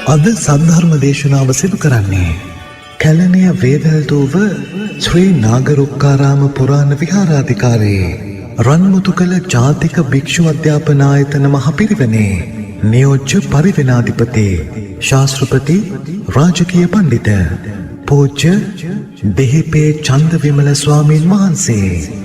අද සද්ධර්ම දේශනාව සිදු කරන්නේ කැලණිය වේදල්දුව ශ්‍රී නාගරුක්කාරාම පුරාණ විහාරාධිකාරී රන්මුතුකල ජාතික භික්ෂු අධ්‍යාපන ආයතන මහපිරිවෙනේ නියෝජ්‍ය පරිවෙනාධිපති ශාස්ත්‍රපති රාජකීය පණ්ඩිත පූජ්‍ය දෙහිපේ චන්දවිමල ස්වාමීන් වහන්සේ.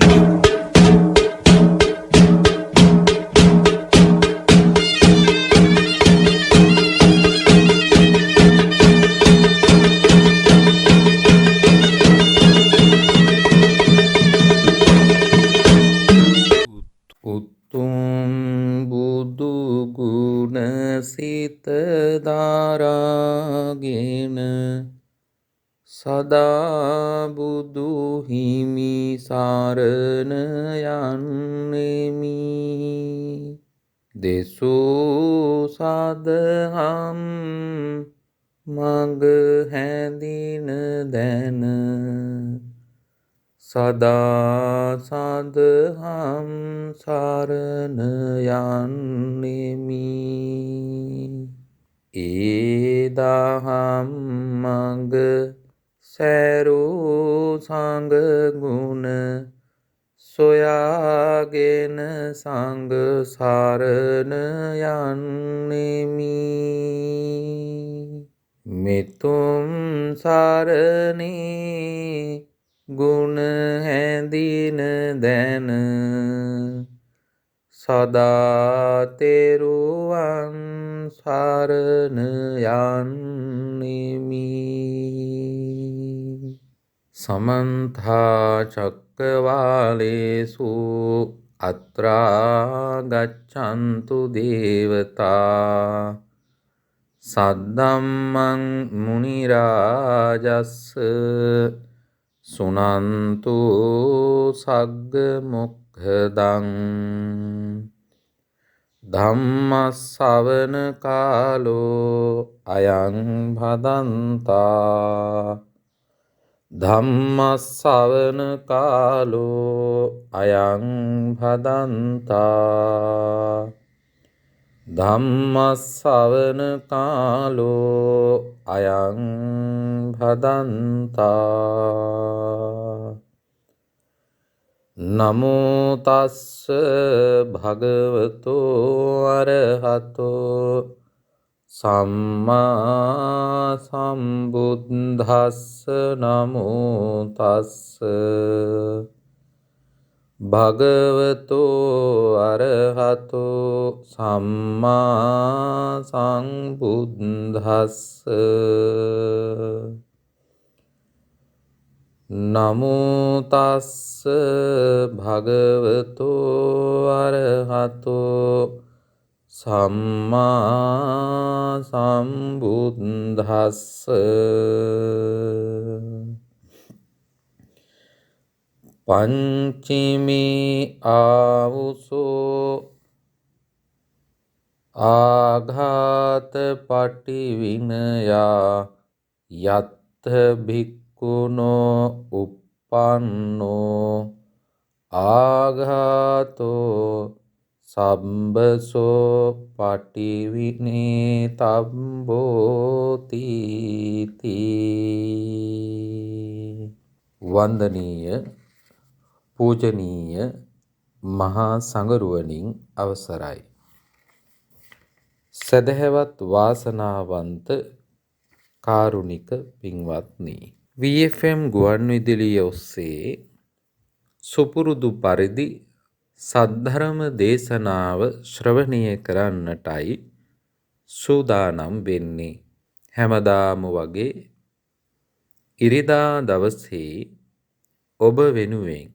උතුම් බුදු ගුණ සිත දරාගෙන සදා බුදු හිමි සරණ යන්නෙමි. දෙසූ සදහම් මඟ හැඳින දැන සදා සදහම් සරණ යන්නෙමි. ඒ දහම් මඟ සැරූ සංඝ ගුණ සොයාගෙන සංඝ සරණ යන්නෙමි. මෙතුම් සරණේ ගුණ හැඳින දැන සදා තෙරුවන් සරණ යන්නෙමි. සමන්ත චක්කවාලේසු අත්‍රා ගච්ඡන්තු දේවතා සද්දම්මං මුනි රාජස්ස සුනන්තු සග්ග මොක්ඛදං ධම්ම ශ්‍රවණ කාලෝ අයං භදන්තා. ධම්ම ශ්‍රවණ කාලෝ අයං භදන්තා. ධම්ම ශ්‍රවණ කාලෝ අයං භදන්තා. නමෝ තස්ස භගවතෝ අරහතෝ සම්මා සම්බුද්දස්ස. නමෝ තස්ස භගවතෝ අරහතෝ සම්මා සම්බුද්දස්ස. නමෝ තස්ස භගවතෝ අරහතෝ සම්මා සම්බුද්දස්ස. පංචමේ ආවුසෝ ආඝාත පටිවිනයා යත්ථ භික්ඛුනෝ uppannෝ ආඝාතෝ සම්බසෝ පටිවිනේ තබ්බෝති. වන්දනීය පූජනීය මහා සංඝරුවනින් අවසරයි. සදහැවත් වාසනාවන්ත කාරුණික පින්වත්නි, VFM ගුවන්විදුලිය ඔස්සේ සුපුරුදු පරිදි සද්ධර්ම දේශනාව ශ්‍රවණය කරන්නටයි සූදානම් වෙන්නේ. හැමදාම වගේ ඉරිදා දවසේ ඔබ වෙනුවෙන්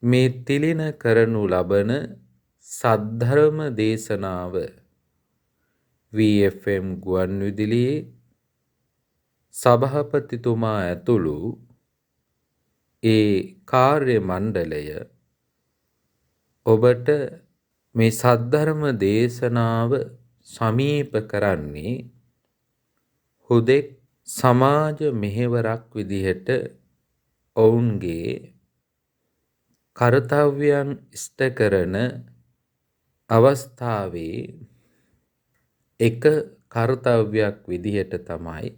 මේ තිලින කරනු ලබන සද්ධර්ම දේශනාව VFM ගුවන්විදුලියේ සභාපතිතුමා ඇතුළු ඒ කාර්ය මණ්ඩලය ඔබට මේ සද්ධර්ම දේශනාව සමීප කරන්නේ හුදෙක් සමාජ මෙහෙවරක් විදිහට ඔවුන්ගේ කර්තව්‍යයන් ඉෂ්ට කරන අවස්ථාවේ එක කර්තව්‍යයක් විදිහට තමයි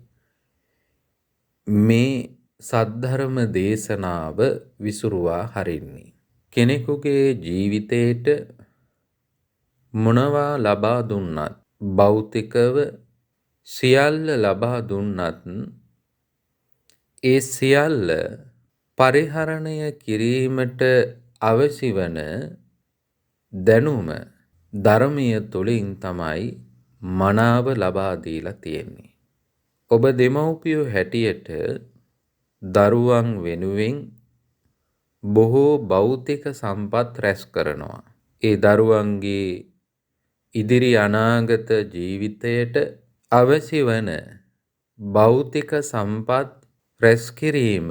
මේ සද්ධර්ම දේශනාව විසුරුවා හරින්නේ. කෙනෙකුගේ ජීවිතයට මොනවා ලබා දුන්නත්, භෞතිකව සියල්ල ලබා දුන්නත්, ඒ සියල්ල පරිහරණය කිරීමට අවශ්‍ය වන දැනුම ධර්මය තුළින් තමයි මනාව ලබා දීලා තියෙන්නේ. ඔබ දෙමව්පියෝ හැටියට දරුවන් වෙනුවෙන් බොහෝ භෞතික සම්පත් රැස් කරනවා. ඒ දරුවන්ගේ ඉදිරි අනාගත ජීවිතයට අවශ්‍ය වන භෞතික සම්පත් රැස් කිරීම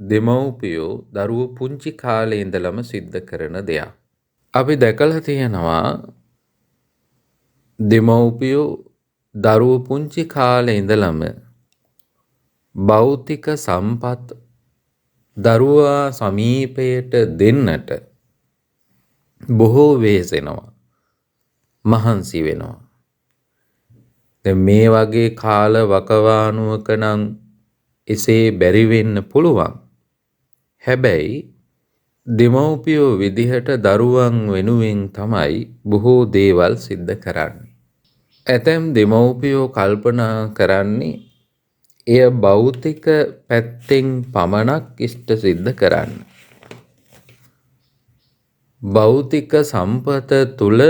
දෙමව්පියෝ දරුවෝ පුංචි කාලේ ඉඳලම සිද්ධ කරන දෙයක්. අපි දැකලා තියෙනවා දෙමව්පියෝ දරුවෝ පුංචි කාලේ ඉඳලම භෞතික සම්පත් දරුවා සමීපයට දෙන්නට බොහෝ වෙහෙසෙනවා, මහන්සි වෙනවා. දැන් මේ වගේ කාල වකවානුවක නම් එසේ බැරි වෙන්න පුළුවන්. හැබැයි දෙමව්පියෝ විදිහට දරුවන් වෙනුවෙන් තමයි බොහෝ දේවල් සිද්ධ කරන්නේ. ඇතැම් දෙමව්පියෝ කල්පනා කරන්නේ එය භෞතික පැත්තෙන් පමණක් ඉෂ්ට සිද්ධ කරන්න. භෞතික සම්පත තුල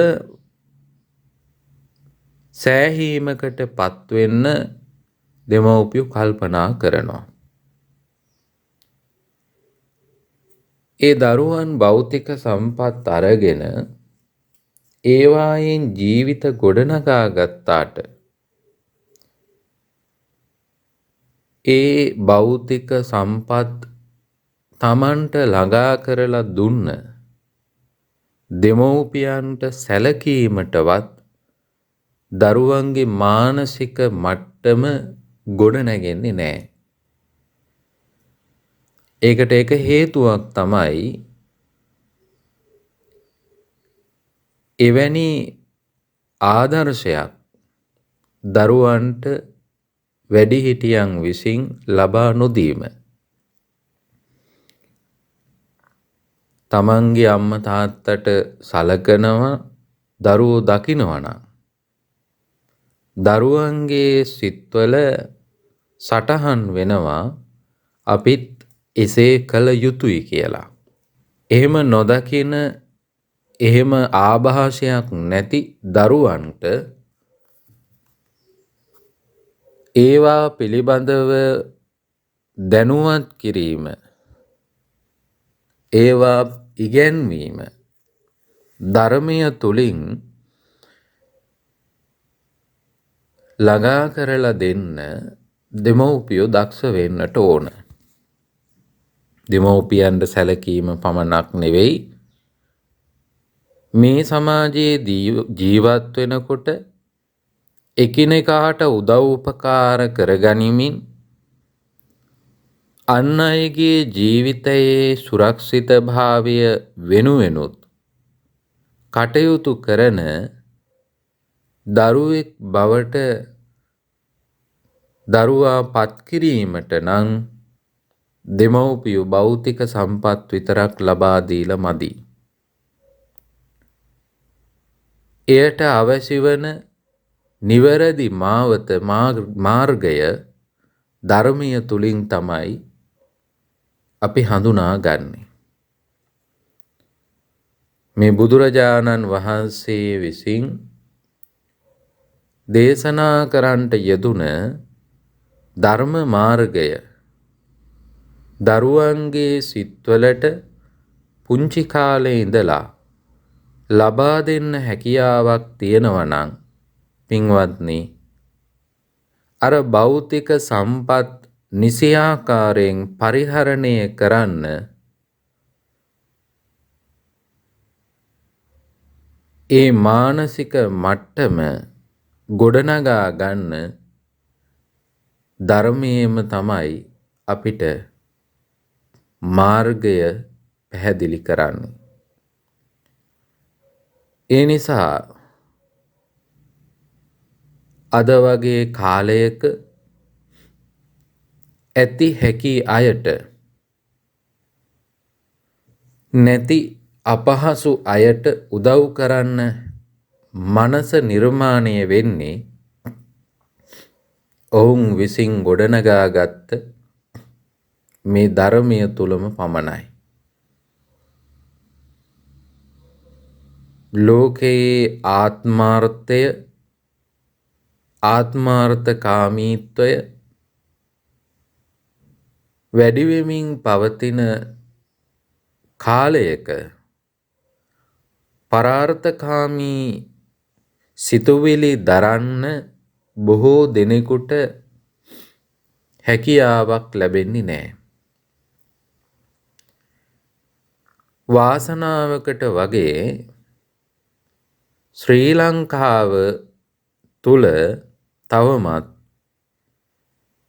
සෑහීමකට පත්වෙන්න දෙමව්පියෝ කල්පනා කරනවා. ඒ දරුවන් භෞතික සම්පත් අරගෙන ඒවායෙන් ජීවිත ගොඩනගා ගත්තාට ඒ භෞතික සම්පත් තමන්ට ළඟා කරලා දුන්න දෙමව්පියන්ට සැලකීමටවත් දරුවන්ගේ මානසික මට්ටම ගොඩනැගෙන්නේ නැහැ. ඒකට එක හේතුවක් තමයි එවැනි ආදර්ශයක් දරුවන්ට වැඩිහිටියන් විසින් ලබා නොදීම. තමන්ගේ අම්මා තාත්තට සලකනවා දරුවෝ දකිනවා නම් දරුවන්ගේ සිත්වල සටහන් වෙනවා අපිත් එසේ කළ යුතුයි කියලා. එහෙම නොදකින, එහෙම ආభాෂයක් නැති දරුවන්ට ඒවා පිළිබඳව දැනුවත් කිරීම, ඒවා ඉගැන්වීම ධර්මය තුලින් ළඟා කරලා දෙන්න දෙමව්පියෝ දක්ෂ වෙන්නට ඕන. දෙමව්පියන්ට සැලකීම පමණක් නෙවෙයි, මේ සමාජයේ ජීවත් වෙනකොට එකිනෙකාට උදව් උපකාර කරගනිමින් අන් අයගේ ජීවිතයේ සුරක්ෂිතභාවය වෙනුවෙනුත් කටයුතු කරන දරුවෙක් බවට දරුවා පත් කිරීමට නම් දෙමව්පියෝ භෞතික සම්පත් විතරක් ලබා දීලා මදි. එයට අවශ්‍ය වන නිවැරදි මාවත මාර්ගය ධර්මය තුලින් තමයි අපි හඳුනාගන්නේ. මේ බුදුරජාණන් වහන්සේ විසින් දේශනා කරන්නට යෙදුන ධර්ම මාර්ගය දරුවන්ගේ සිත්වලට පුංචි කාලේ ඉඳලා ලබා දෙන්න හැකියාවක් තියෙනවා නම් පින්වත්නි, අර භෞතික සම්පත් නිසියාකාරයෙන් පරිහරණය කරන්න ඒ මානසික මට්ටම ගොඩනගා ගන්න ධර්මයේම තමයි අපිට මාර්ගය පැහැදිලි කරන්නේ. ඒ නිසා අද වගේ කාලයක ඇති හැකි අයට නැති අපහසු අයට උදව් කරන්න මනස නිර්මාණය වෙන්නේ ඔවුන් විසින් ගොඩනගාගත්ත මේ ධර්මය තුලම පමණයි. ලෝකයේ ආත්මාර්ථය ආත්මාර්ථකාමීත්වය වැඩි වෙමින් පවතින කාලයක පරාර්ථකාමී සිතුවිලි දරන්න බොහෝ දෙනෙකුට හැකියාවක් ලැබෙන්නේ නැහැ. වාසනාවකට වගේ ශ්‍රී ලංකාව තුල තවමත්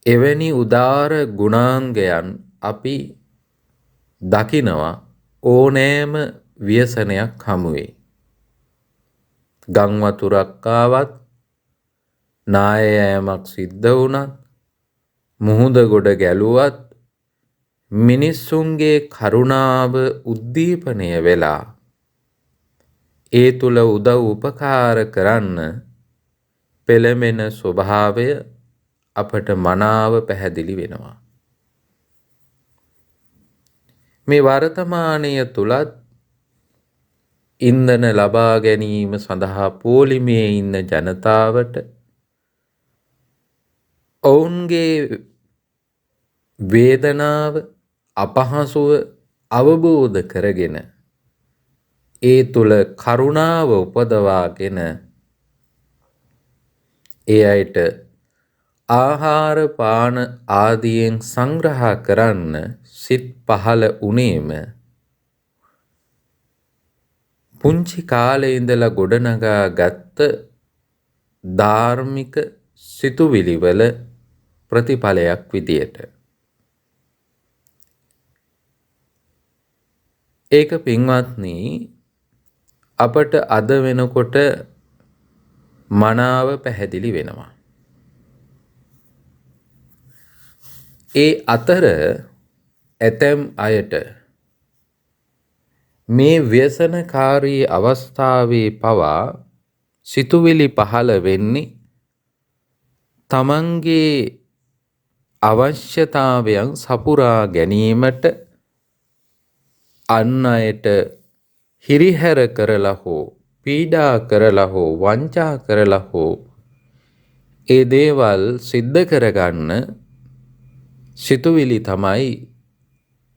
එවැනි උදාර ගුණාංගයන් අපි දකිනවා ඕනෑම ව්‍යසනයක් හමුවේ. ගම් වතුරක් ආවත් නාය යෑමක් සිද්ධ වුණත් මුහුද ගොඩ ගැලුවත් මිනිස්සුන්ගේ කරුණාව උද්දීපනය වෙලා ඒ තුල උදව් උපකාර කරන්න පෙළඹෙන ස්වභාවය අපට මනාව පැහැදිලි වෙනවා. මේ වර්තමානය තුලත් ඉන්ධන ලබා ගැනීම සඳහා පෝලිමේ ඉන්න ජනතාවට ඔවුන්ගේ වේදනාව අපහසුව අවබෝධ කරගෙන ඒ තුල කරුණාව උපදවාගෙන ඒ අයට ආහාර පාන ආදියෙන් සංග්‍රහ කරන්න සිත් පහළ වුණේම පුංචි කාලේ ඉඳලා ගොඩනගා ගත්ත ධාර්මික සිතුවිලිවල ප්‍රතිඵලයක් විදියට. ඒක පින්වත්නි අපට අද වෙනකොට මනාව පැහැදිලි වෙනවා. ඒ අතර ඇතැම් අයට මේ ව්‍යසනකාරී අවස්ථාවේ පවා සිතුවිලි පහළ වෙන්නේ තමන්ගේ අවශ්‍යතාවයන් සපුරා ගැනීමට අන් අයට හිරිහැර කරලා හෝ පීඩා කරලා හෝ වංචා කරලා හෝ ඒ දේවල් සිද්ධ කරගන්න සිතුවිලි තමයි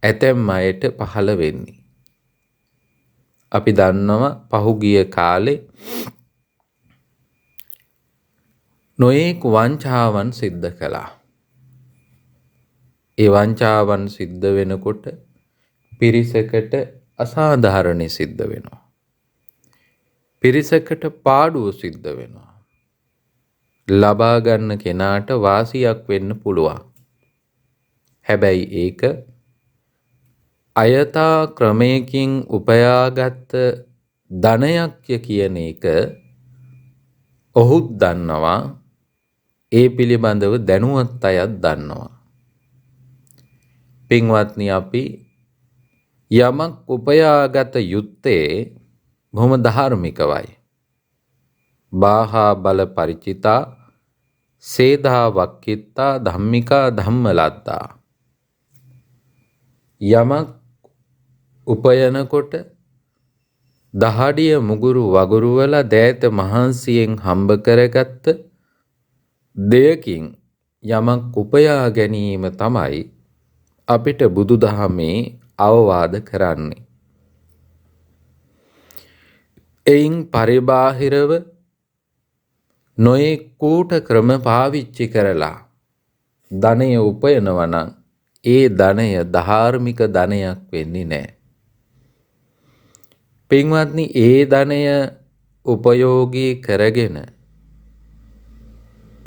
ඇතැම් අයට පහළ වෙන්නේ. අපි දන්නවා පහුගිය කාලේ නොයෙක් වංචාවන් සිද්ධ කළා. ඒ වංචාවන් සිද්ධ වෙනකොට පිරිසකට අසාධාරණ සිද්ධ වෙනවා. පිරිසකට පාඩුව සිද්ධ වෙනවා. ලබා ගන්න කෙනාට වාසියක් වෙන්න පුළුවන්. හැබැයි ඒක අයථා ක්‍රමයකින් උපයාගත් ධනයක්ය කියන එක ඔහුත් දන්නවා. ඒ පිළිබඳව දැනුවත් අයත් දන්නවා. පින්වත්නි අපි යමක් උපයාගත යුත්තේ බොහොම ධාර්මිකවයි. බාහා බල පරිචිතා සේධා වක්කිත්තා ධම්මිකා ධම්මලද්දා. යමක් උපයනකොට දහඩිය මුගුරු වගුරු වල දෑත මහන්සියෙන් හම්බ කරගත්ත දෙයකින් යමක් උපයා ගැනීම තමයි අපිට බුදුදහමේ අවවාද කරන්නේ. එයින් පරිබාහිරව නොයෙක් කූට ක්‍රම පාවිච්චි කරලා ධනය උපයනවා නම් ඒ ධනය ධාර්මික ධනයක් වෙන්නේ නැහැ. පින්වත්නි ඒ ධනය උපයෝගී කරගෙන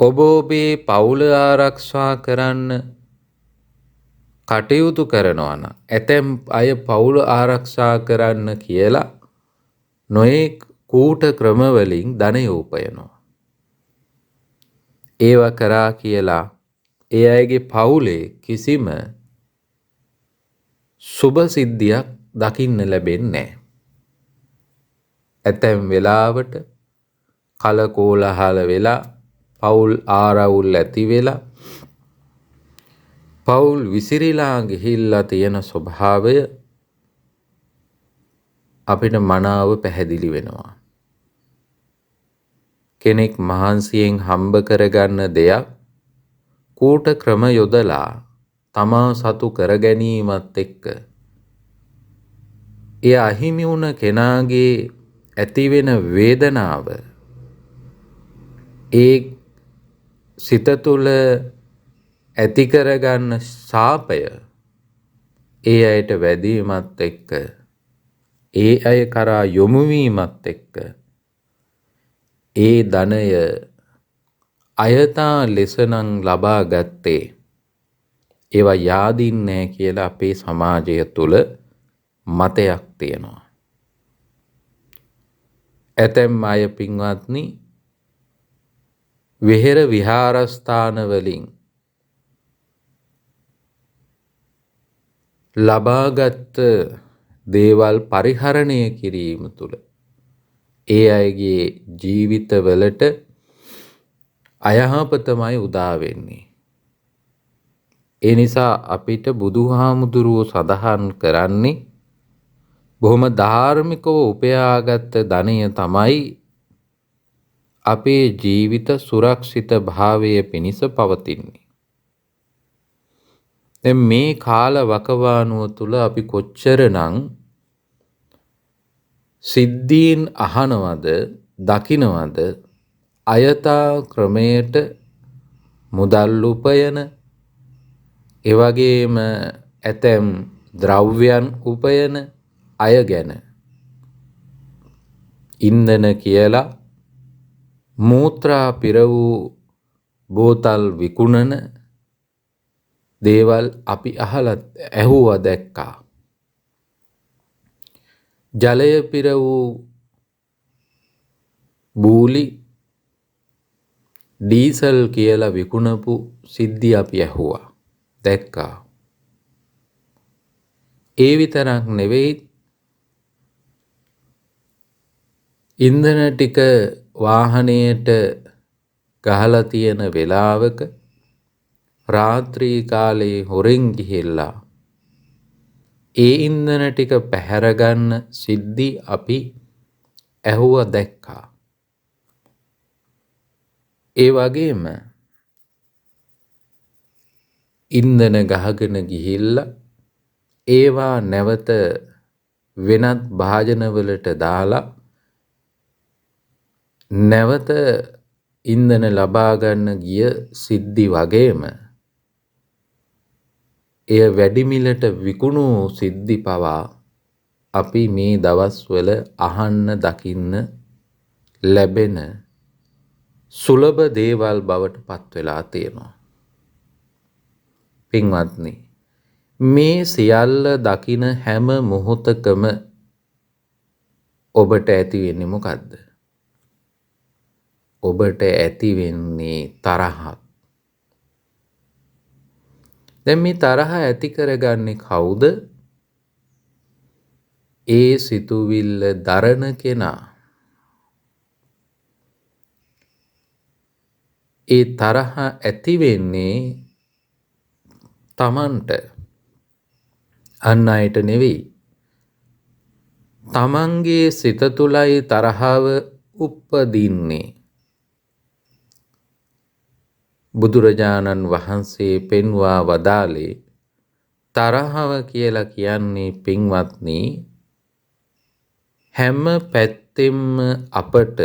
ඔබ ඔබේ පවුල ආරක්ෂා කරන්න කටයුතු කරනවා නම් ඇතැම් අය පවුල ආරක්ෂා කරන්න කියලා නොයෙක් කූට ක්‍රමවලින් ධනය උපයනවා. ඒවා කරා කියලා ඒ අයගේ පවුලේ කිසිම සුභ සිද්ධියක් දකින්න ලැබෙන්නේ නැහැ. ඇතැම් වෙලාවට කලකෝලහල වෙලා පවුල් ආරවුල් ඇති වෙලා පවුල් විසිරීලා ගිහිල්ලා තියෙන ස්වභාවය අපිට මනාව පැහැදිලි වෙනවා. කෙනෙක් මහන්සියෙන් හම්බ කරගන්න දෙයක් කූට ක්‍රම යොදලා තමා සතු කර ගැනීමත් එක්ක එය අහිමි වුණ කෙනාගේ ඇතිවෙන වේදනාව ඒ සිත තුළ ඇති කරගන්න ශාපය ඒ අයට වැදීමත් එක්ක ඒ අය කරා යොමුවීමත් එක්ක ඒ ධනය අයථා ලෙසනම් ලබා ගත්තේ ඒවා යාදින්නේ කියලා අපේ සමාජය තුළ මතයක් තියෙනවා. ඇතැම් අය පින්වත්නි විහෙර විහාරස්ථාන වලින් ලබාගත් දේවල් පරිහරණය කිරීම තුළ ඒ අයගේ ජීවිතවලට අයහපතමයි උදා වෙන්නේ. ඒ නිසා අපිට බුදුහාමුදුරුවෝ සඳහන් කරන්නේ බොහොම ධාර්මිකව උපයාගත් ධනය තමයි අපේ ජීවිත සුරක්ෂිත භාවය පිණිස පවතින්නේ. දැන් මේ කාල වකවානුව තුළ අපි කොච්චරනම් සිද්ධීන් අහනවද දකිනවද අයථා ක්‍රමයට මුදල් උපයන එවැගේම ඇතැම් ද්‍රව්‍යයන් උපයන අය ගැන. ඉන්ධන කියලා මූත්‍රා පිර වූ බෝතල් විකුණන දේවල් අපි ඇහුවා දැක්කා. ජලය පිර වූ බූලි ඩීසල් කියලා විකුණපු සිද්ධි අපි ඇහුවා දැක්කා. ඒ විතරක් නෙවෙයි ඉන්ධන ටික වාහනයට ගහලා තියෙන වෙලාවක රාත්‍රී කාලේ හොරෙන් ගිහිල්ලා ඒ ඉන්ධන ටික පැහැරගන්න සිද්ධි අපි ඇහුවා දැක්කා. ඒ වගේම ඉන්ධන ගහගෙන ගිහිල්ලා ඒවා නැවත වෙනත් භාජනවලට දාලා නැවත ඉන්ධන ලබා ගන්න ගිය සිද්ධි වගේම එය වැඩිමිලට විකුණු සිද්ධි පවා අපි මේ දවස්වල අහන්න දකින්න ලැබෙන සුලභ දේවල් බවට පත් වෙලා තියෙනවා. පින්වත්නි, මේ සියල්ල දකින හැම මොහොතකම ඔබට ඇති වෙන්නේ මොකද්ද? ඔබට ඇති වෙන්නේ තරහක්. දැන් මේ තරහ ඇති කරගන්නේ කවුද? ඒ සිතුවිල්ල දරන කෙනා. ඒ තරහ ඇති වෙන්නේ තමන්ට, අන් අයට නෙවෙයි. තමන්ගේ සිත තුළයි තරහව උප්පදින්නේ. බුදුරජාණන් වහන්සේ පෙන්වා වදාළේ තරහව කියලා කියන්නේ පින්වත්නි හැම පැත්තෙම අපට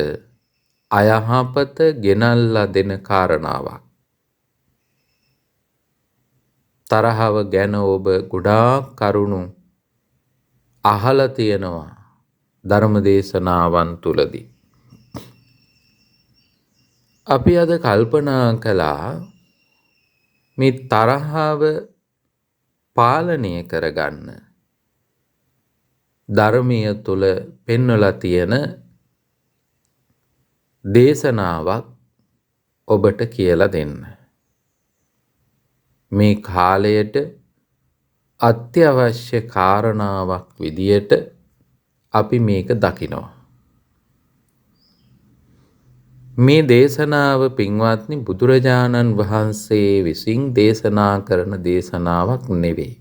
අයහපත ගෙනල්ලා දෙන කාරණාවක්. තරහව ගැන ඔබ ගොඩාක් කරුණු අහලා තියෙනවා ධර්මදේශනාවන් තුලදී. අපි අද කල්පනා කළා මේ තරහව පාලනය කරගන්න ධර්මීය තුල පෙන්වලා තියෙන දේශනාවක් ඔබට කියලා දෙන්න. මේ කාලයට අත්‍යවශ්‍ය කාරණාවක් විදියට අපි මේක දකිනවා. මේ දේශනාව පින්වත්නි බුදුරජාණන් වහන්සේ විසින් දේශනා කරන දේශනාවක් නෙවෙයි.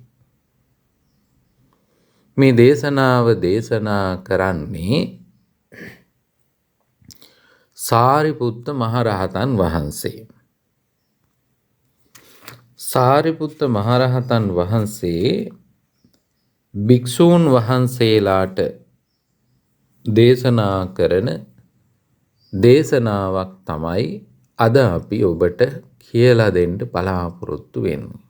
මේ දේශනාව දේශනා කරන්නේ සාරිපුත්ත මහරහතන් වහන්සේ. සාරිපුත්ත මහරහතන් වහන්සේ භික්ෂූන් වහන්සේලාට දේශනා කරන දේශනාවක් තමයි අද අපි ඔබට කියලා දෙන්න බලාපොරොත්තු වෙන්නේ.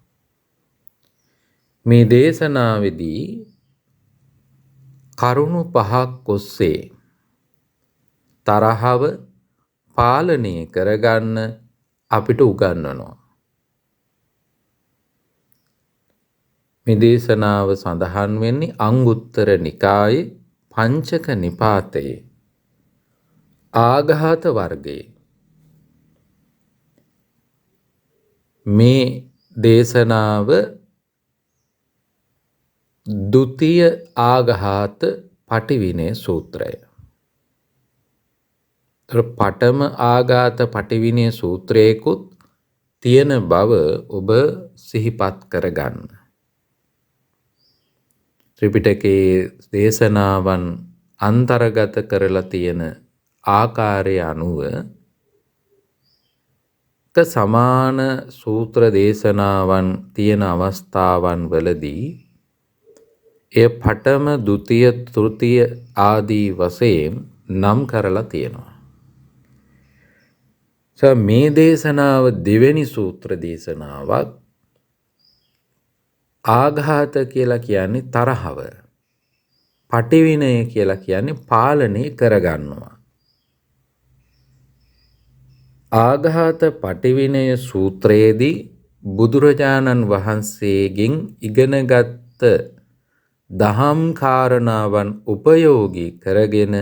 මේ දේශනාවේදී කරුණු 5ක් ඔස්සේ තරහව පාලනය කරගන්න අපිට උගන්වනවා. මේ දේශනාව සඳහන් වෙන්නේ අංගුත්තර නිකායේ පංචක නිපාතයේ ආඝාත වර්ගයේ. මේ දේශනාව ဒုတိယ ආඝාත පටිවිනය සූත්‍රය. පඨම ආඝාත පටිවිනය සූත්‍රයකුත් තියෙන බව ඔබ සිහිපත් කරගන්න. ත්‍රිපිටකයේ දේශනාවන් අන්තර්ගත කරලා තියෙන ආකාරය අනුව සමාන සූත්‍ර දේශනාවන් තියෙන අවස්ථාවන් වලදී එය පඨම, ဒုတိ ය, තෘතිය ආදී වශයෙන් නම් කරලා තියෙනවා. මේ දේශනාව දෙවෙනි සූත්‍ර දේශනාවක්. ආඝාත කියලා කියන්නේ තරහව. පටිවිනය කියලා කියන්නේ පාලනය කරගන්නවා. ආඝාත පටිවිනය සූත්‍රයේදී බුදුරජාණන් වහන්සේගෙන් ඉගෙනගත් දහම් කාරණාවන් උපයෝගී කරගෙන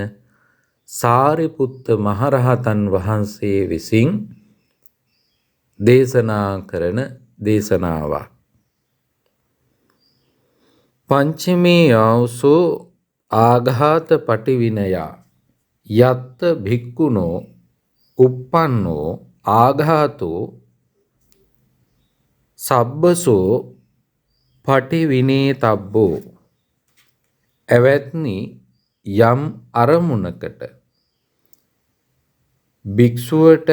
සාරිපුත්ත මහරහතන් වහන්සේ විසින් දේශනා කරන දේශනාවක්. පංචමේ ආවසෝ ආඝාත පටිවිනයා යත්ත භික්ඛුනෝ uppannෝ ආඝාතෝ සබ්බසෝ පටිවිනේතබ්බෝ. එවත්නි යම් අරමුණකට භික්ෂුවට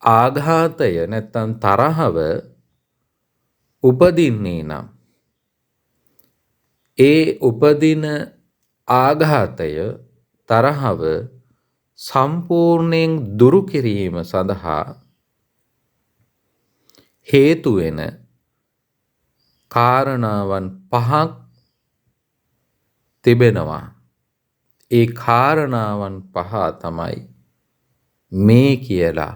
ආඝාතය නැත්නම් තරහව උපදින්නේ නම් ඒ උපදින ආඝාතය තරහව සම්පූර්ණයෙන් දුරු කිරීම සඳහා හේතු වෙන කාරණාවන් 5ක් තිබෙනවා. ඒ කාරණාවන් 5 තමයි මේ කියලා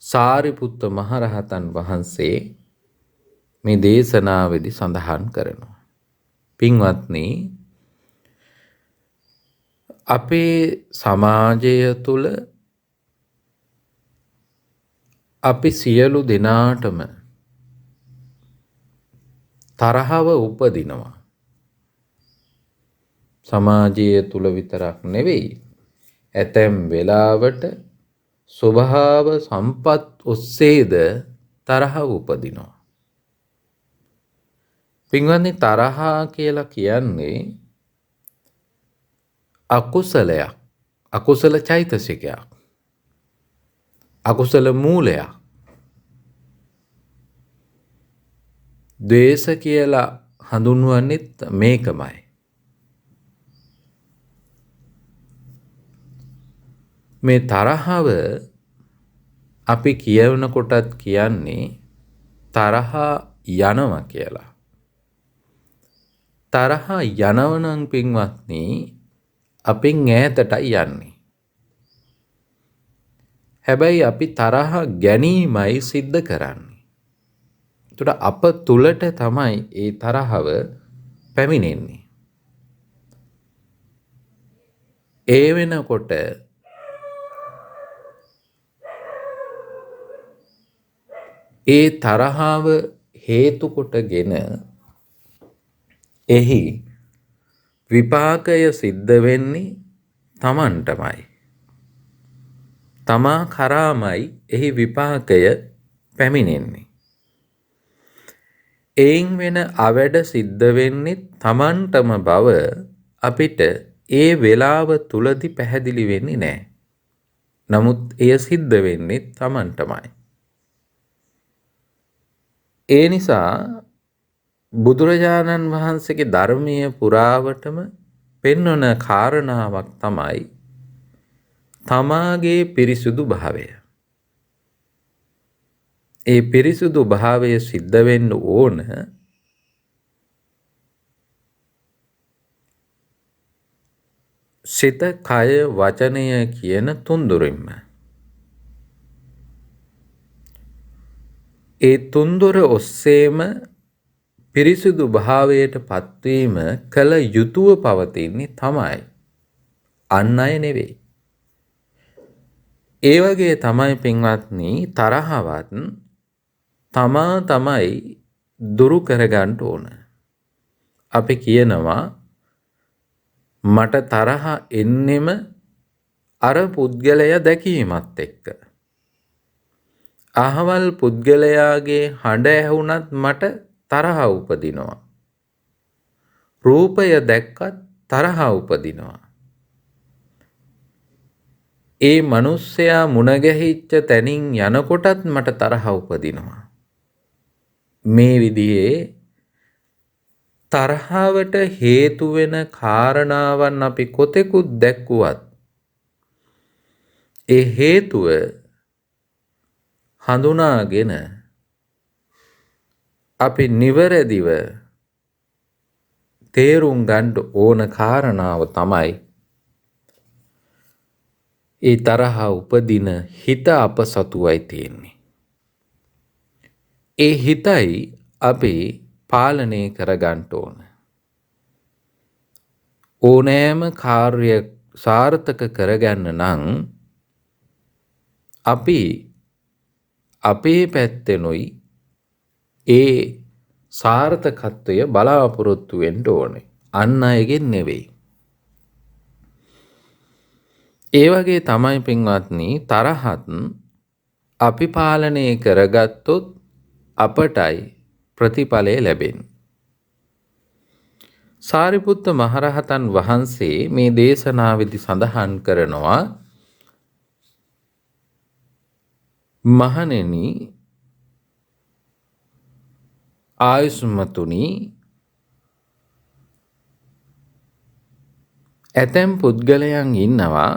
සාරිපුත්ත මහරහතන් වහන්සේ මේ දේශනාවේදී සඳහන් කරනවා. පින්වත්නි, අපේ සමාජය තුළ අපි සියලු දෙනාටම තරහව උපදිනවා. සමාජය තුළ විතරක් නෙවෙයි, ඇතැම් වෙලාවට ස්වභාව සම්පත් ඔස්සේද තරහව උපදිනවා. පින්වත්නි, තරහා කියලා කියන්නේ අකුසලයක්, අකුසල චෛතසිකයක්, අකුසල මූලයක්. ද්වේෂ කියලා හඳුන්වන්නෙත් මේකමයි. මේ තරහව අපි කියවනකොටත් කියන්නේ තරහා යනවා කියලා. තරහා යනවනම් පින්වත්නි අපෙන් ඈතටයි යන්නේ. හැබැයි අපි තරහ ගැනීමයි සිද්ධ කරන්නේ. එතකොට අප තුලට තමයි ඒ තරහව පැමිණෙන්නේ. ඒ වෙනකොට ඒ තරහාව හේතු කොටගෙන එහි විපාකය සිද්ධ වෙන්නේ තමන්ටමයි. තමා කරාමයි එහි විපාකය පැමිණෙන්නේ. එයින් වෙන අවැඩ සිද්ධ වෙන්නේ තමන්ටම බව අපිට ඒ වෙලාව තුලදි පැහැදිලි වෙන්නේ නැහැ. නමුත් එය සිද්ධ වෙන්නේ තමන්ටමයි. ඒ නිසා බුදුරජාණන් වහන්සේගේ ධර්මීය පුරාවටම පෙන්වන කාරණාවක් තමයි තමාගේ පිරිසුදු භාවය. ඒ පිරිසුදු භාවය සිද්ධ වෙන්න ඕන සිත, කය, වචනය කියන තුන්දොරින්ම. ඒ තුන්දොර ඔස්සේම පිරිසුදු භාවයට පත්වීම කළ යුතුව පවතින්නේ තමයි, අන් අය නෙවෙයි. ඒ වගේ තමයි පින්වත්නි තරහවත් තමා තමයි දුරු කරගන්න ඕන. අපි කියනවා මට තරහ එන්නෙම අර පුද්ගලයා දැකීමත් එක්ක. අහවල් පුද්ගලයාගේ හඬ ඇහුණත් මට තරහ උපදිනවා. රූපය දැක්කත් තරහ උපදිනවා. ඒ මිනිස්සයා මුණ ගැහිච්ච තැනින් යනකොටත් මට තරහ උපදිනවා. මේ විදිහේ තරහවට හේතු වෙන කාරණාවන් අපි කොතෙකුත් දැක්කුවත් ඒ හේතුව හඳුනාගෙන අපි නිවැරදිව තේරුම් ගන්න ඕන කාරණාව තමයි ඒ තරහ උපදින හිත අප සතුවයි තියෙන්නේ. ඒ හිතයි අපි පාලනය කරගන්න ඕන. ඕනෑම කාර්ය සාර්ථක කරගන්න නම් අපි අපේ පැත්තෙනුයි ඒ සාර්ථකත්වය බලාපොරොත්තු වෙන්න ඕනේ, අන් අයගෙන් නෙවෙයි. ඒ වගේ තමයි පින්වත්නි තරහත් අපි පාලනය කරගත්තොත් අපටයි ප්‍රතිඵලය ලැබෙන්නේ. සාරිපුත්ත මහරහතන් වහන්සේ මේ දේශනාවේදී සඳහන් කරනවා, මහණෙනි, ආයුෂ්මතුනි, ඇතැම් පුද්ගලයන් ඉන්නවා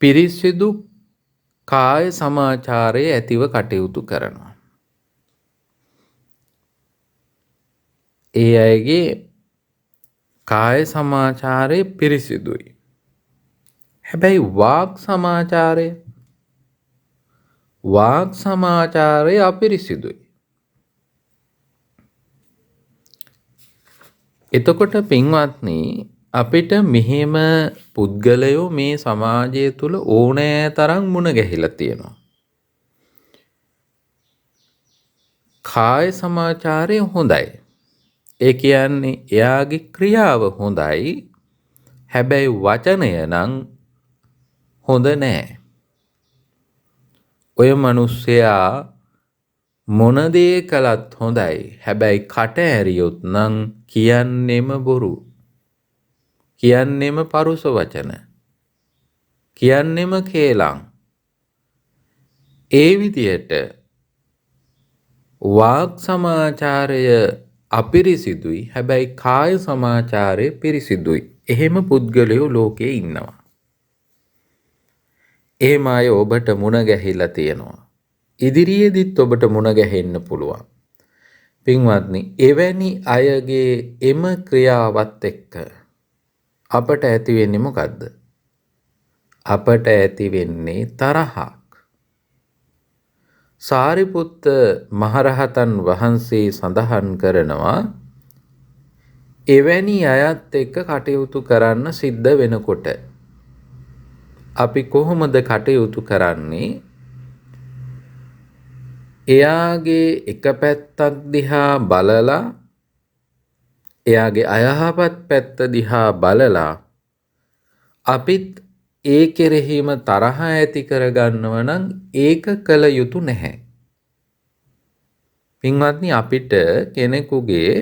පිරිසිදු කාය සමාචාරය ඇතිව කටයුතු කරනවා. ඒ අයගේ කාය සමාචාරය පිරිසිදුයි. හැබැයි වාග් සමාචාරය අපිරිසිදුයි. එතකොට පින්වත්නි අපිට මෙහෙම පුද්ගලයෝ මේ සමාජය තුල ඕනෑ තරම් මුණ ගැහිලා තියෙනවා. කාය සමාචාරය හොඳයි. ඒ කියන්නේ එයාගේ ක්‍රියාව හොඳයි. හැබැයි වචනය නම් හොඳ නෑ. ඔය මිනිස්සයා මොන දේ කළත් හොඳයි. හැබැයි කට ඇරියොත් නම් කියන්නෙම බොරු. කියන්නෙම පරුස වචන. කියන්නෙම කේලම්. ඒ විදියට වාග් සමාචාරය අපිරිසිදුයි. හැබැයි කාය සමාචාරය පිරිසිදුයි. එහෙම පුද්ගලයෝ ලෝකේ ඉන්නවා. එහෙම අය ඔබට මුණ ගැහිලා තියෙනවා. ඉදිරියේදීත් ඔබට මුණ ගැහෙන්න පුළුවන්. පින්වත්නි, එවැනි අයගේ එම ක්‍රියාවත් එක්ක අපට ඇති වෙන්නේ මොකද්ද? අපට ඇති වෙන්නේ තරහක්. සාරිපුත්ත මහරහතන් වහන්සේ සඳහන් කරනවා, එවැනි අයත් එක්ක කටයුතු කරන්න සිද්ධ වෙනකොට අපි කොහොමද කටයුතු කරන්නේ? එයාගේ එක පැත්තක් දිහා බලලා එයාගේ අයහපත් පැත්ත දිහා බලලා අපිත් ඒ කෙරෙහිම තරහ ඇති කරගන්නව නම් ඒක කළ යුතු නැහැ. පින්වත්නි, අපිට කෙනෙකුගේ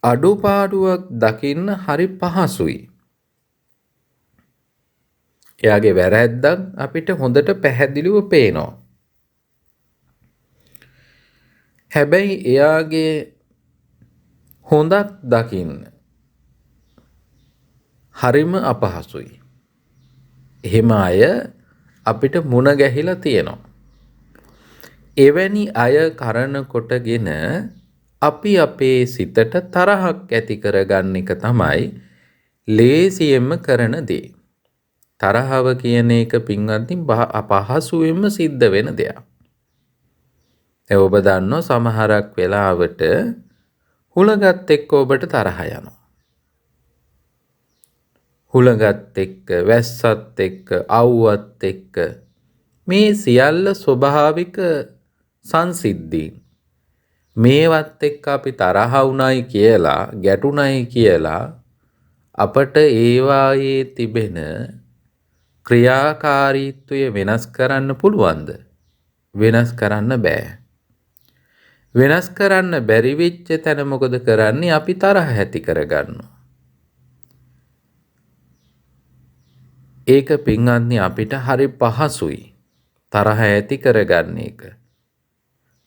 අඩුපාඩුවක් දකින්න හරි පහසුයි. එයාගේ වැරැද්දක් අපිට හොඳට පැහැදිලිව පේනවා. හැබැයි එයාගේ හොඳක් දකින්න හරිම අපහසුයි. එහෙම අය අපිට මුණ ගැහිලා තියෙනවා. එවැනි අය කරන කොටගෙන අපි අපේ සිතට තරහක් ඇති කරගන්න එක තමයි ලේසියෙන්ම කරන දේ. තරහව කියන එක පින්වත්නි අපහසුවෙන්ම සිද්ධ වෙන දෙයක්. ඔබ දන්නවා සමහරක් වෙලාවට හුලඟත් එක්ක ඔබට තරහ යනවා. හුලඟත් එක්ක, වැස්සත් එක්ක, අවුවත් එක්ක මේ සියල්ල ස්වභාවික සංසිද්ධීන්. මේවත් එක්ක අපි තරහ වුණයි කියලා, ගැටුණයි කියලා අපට ඒවායේ තිබෙන ක්‍රියාකාරීත්වය වෙනස් කරන්න පුළුවන්ද? වෙනස් කරන්න බෑ. වෙනස් කරන්න බැරි වෙච්ච තැන මොකද කරන්නේ? අපි තරහ ඇති කරගන්නවා. ඒක පින්වත්නි අපිට හරි පහසුයි තරහ ඇති කරගන්න එක.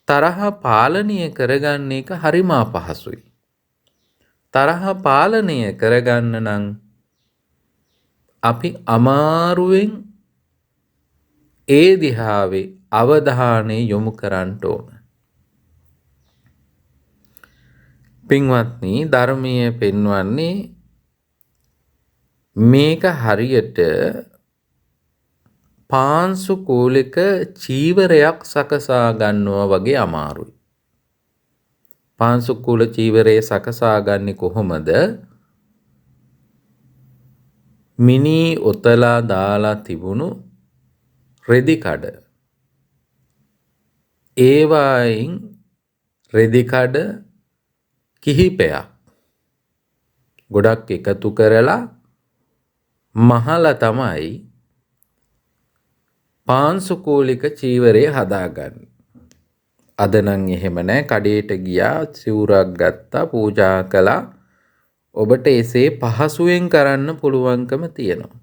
තරහ පාලනය කරගන්න එක හරිම අපහසුයි. තරහ පාලනය කරගන්න නම් අපි අමාරුවෙන් ඒ දිහාවේ අවධානය යොමු කරන්න ඕන. පින්වත්නි, ධර්මයේ පෙන්වන්නේ මේක හරියට පාංශු කූලික චීවරයක් සකසා ගන්නවා වගේ අමාරුයි. පාංශු කූල චීවරය සකසා ගන්නේ කොහොමද? මිනි ඔතලා දාලා තිබුණු රෙදි කඩ. ඒවායින් රෙදි කඩ කිහිපයක් ගොඩක් එකතු කරලා මහලා තමයි පාංශු කූලික චීවරය හදාගන්නේ. අද නම් එහෙම නැහැ. කඩේට ගියා, සිවුරක් ගත්තා, පූජා කළා. ඔබට එසේ පහසුවෙන් කරන්න පුළුවන්කම තියෙනවා.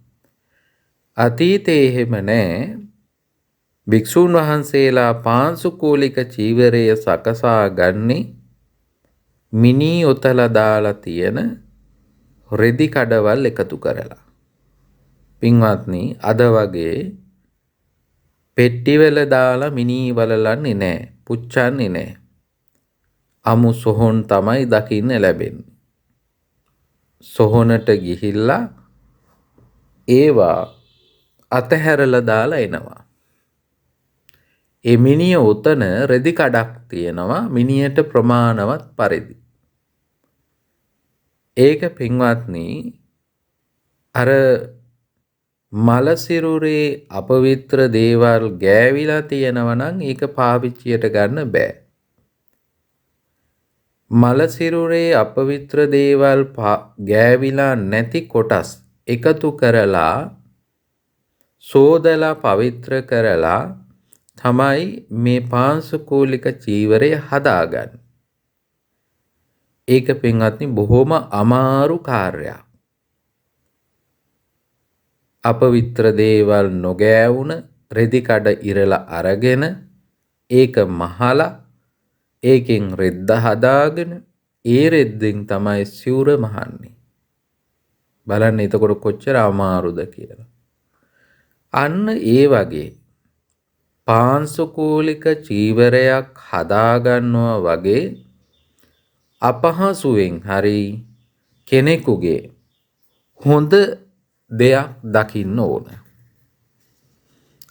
අතීතයේ එහෙම නැහැ. භික්ෂුන් වහන්සේලා පාංශු කූලික චීවරය සකසා ගන්නේ මිනි ඔතලා දාලා තියෙන රෙදි කඩවල් එකතු කරලා. පින්වත්නි, අද වගේ පෙට්ටිවල දාලා මිනි වලලන්නේ නැහැ, පුච්චන්නේ නැහැ. අමු සොහොන් තමයි දකින්න ලැබෙන්නේ. සොහොනට ගිහිල්ලා ඒවා අතහැරලා දාලා එනවා. ඒ මිනිය උතන රෙදි කඩක් තියෙනවා මිනියට ප්‍රමාණවත් පරිදි. ඒක පින්වත්නි අර මලසිරුරේ අපවිත්‍ර දේවල් ගෑවිලා තියෙනවා නම් ඒක පාවිච්චියට ගන්න බෑ. මලසිරුරේ අපවිත්‍ර දේවල් ගෑවිලා නැති කොටස් එකතු කරලා සෝදලා පවිත්‍ර කරලා තමයි මේ පාංශු කූලික චීවරය හදාගන්නේ. ඒක පින්වත්නි බොහොම අමාරු කාර්යයක්. අපවිත්‍ර දේවල් නොගෑවුන රෙදි කඩ ඉරලා අරගෙන ඒක මහලා ඒකෙන් රෙද්ද හදාගෙන ඒ රෙද්දෙන් තමයි සිවුර මහන්නේ. බලන්න එතකොට කොච්චර අමාරුද කියලා. අන්න ඒ වගේ පාංශු කූලික චීවරයක් හදාගන්නවා වගේ අපහසුවෙන් හරි කෙනෙකුගේ හොඳ දෙයක් දකින්න ඕන.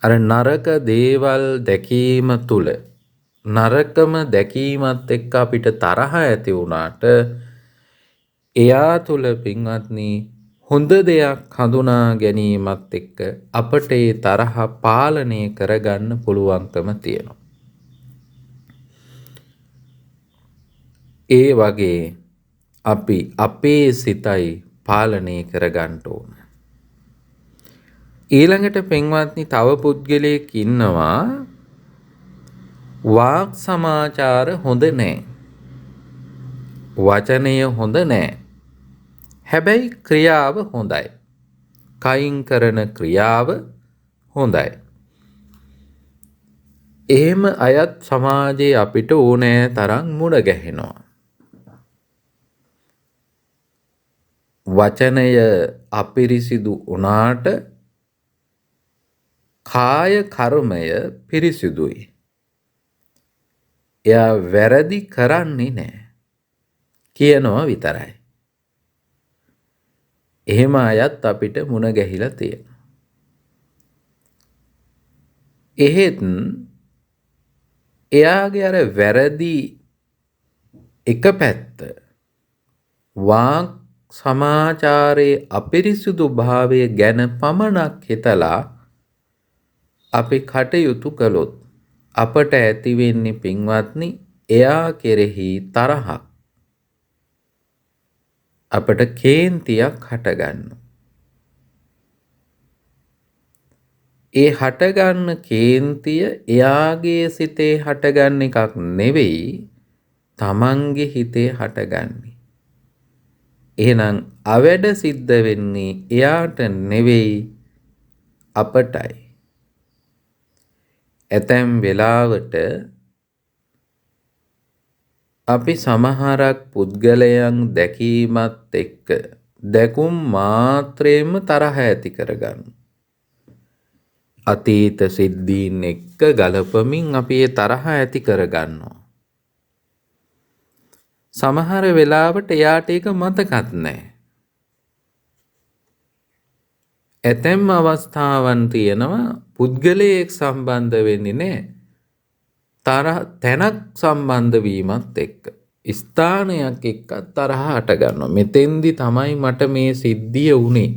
අර නරක දේවල් දැකීම තුළ නරකම දැකීමත් එක්ක අපිට තරහ ඇති වුණාට එයා තුළ පින්වත්නි හොඳ දෙයක් හඳුනා ගැනීමත් එක්ක අපට ඒ තරහ පාලනය කරගන්න පුළුවන්කම තියෙනවා. ඒ වගේ අපි අපේ සිතයි පාලනය කරගන්න ඕන. ඊළඟට පින්වත්නි තව පුද්ගලයෙක් ඉන්නවා වාක් සමාචාර හොඳ නෑ. වචනය හොඳ නෑ. හැබැයි ක්‍රියාව හොඳයි. කයින් කරන ක්‍රියාව හොඳයි. එහෙම අයත් සමාජයේ අපිට ඕනෑ තරම් මුණ ගැහෙනවා. වචනය අපිරිසිදු වුණාට කාය කර්මය පිරිසිදුයි. එයා වැරදි කරන්නේ නෑ. කියනවා විතරයි. එහෙම අයත් අපිට මුණ ගැහිලා තියෙනවා. එහෙත් එයාගේ අර වැරදි එක පැත්ත වාක් සමාචාරයේ අපිරිසුදු භාවය ගැන පමණක් හිතලා අපි කටයුතු කළොත් අපට ඇතිවෙන්නේ පින්වත්නි එයා කෙරෙහි තරහක්. අපට කේන්තියක් හටගන්නවා. ඒ හටගන්න කේන්තිය එයාගේ සිතේ හටගන්න එකක් නෙවෙයි තමන්ගේ හිතේ හටගන්නේ. එහෙනම් අවැඩ සිද්ධ වෙන්නේ එයාට නෙවෙයි අපටයි. ඇතැම් වෙලාවට අපි සමහරක් පුද්ගලයන් දැකීමත් එක්ක දැකුම් මාත්‍රයෙන්ම තරහ ඇති කරගන්න. අතීත සිද්ධීන් එක්ක ගලපමින් අපි ඒ තරහ ඇති කරගන්නවා. සමහර වෙලාවට එයාට ඒක මතකත් නැහැ. ඇතැම් අවස්ථාවන් තියෙනවා පුද්ගලයෙක් සම්බන්ධ වෙන්නේ නැහැ. තැනක් සම්බන්ධ වීමත් එක්ක ස්ථානයක් එක්ක තරහ හට ගන්නවා. මෙතෙන්දි තමයි මට මේ සිද්ධිය වුනේ.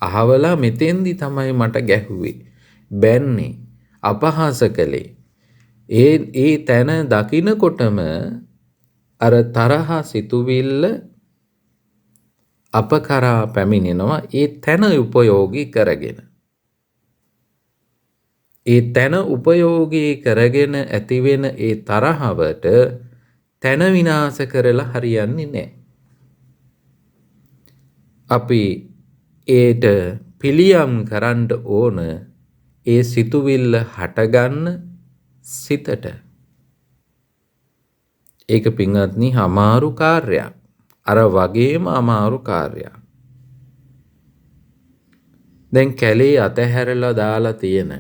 අහවලා මෙතෙන්දි තමයි මට ගැහුවේ. බැන්නේ අපහාස කළේ. ඒ තැන දකින්නකොටම අර තරහ සිතුවිල්ල අප කරා පැමිණෙනවා. ඒ තැන උපයෝගී කරගෙන. ඒ තැන උපයෝගී කරගෙන ඇතිවෙන ඒ තරහවට තැන විනාශ කරලා හරියන්නේ නැහැ. අපි ඒට පිළියම් කරන්න ඕන ඒ සිතුවිල්ල හටගන්න සිතට. ඒක පින්වත්නි අමාරු කාර්යයක්. අර වගේම අමාරු කාර්යයක්. දැන් කැලේ අතහැරලා දාලා තියෙන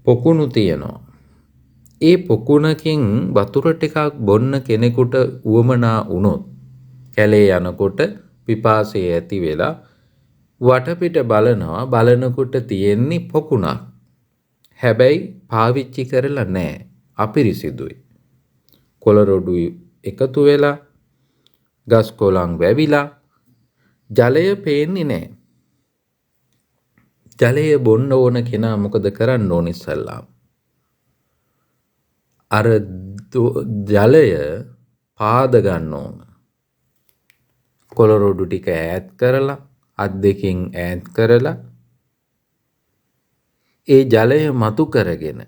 පොකුණු තියෙනවා. ඒ පොකුණකින් වතුර ටිකක් බොන්න කෙනෙකුට උවමනා වුණොත් කැලේ යනකොට පිපාසය ඇති වෙලා වටපිට බලනකොට තියෙන්නේ පොකුණක්. හැබැයි පාවිච්චි කරලා නැහැ. අපිරිසිදුයි. කොළරොඩු එකතු වෙලා ගස් කොළන් වැවිලා ජලය පේන්නේ නැහැ. ජලය බොන්න ඕන කෙනා මොකද කරන්න ඕන ඉස්සල්ලාම? අර ජලය පාද ගන්න ඕන. කොළරොඩු ටික ඈත් කරලා අත් දෙකෙන් ඈත් කරලා ඒ ජලය මතු කරගෙන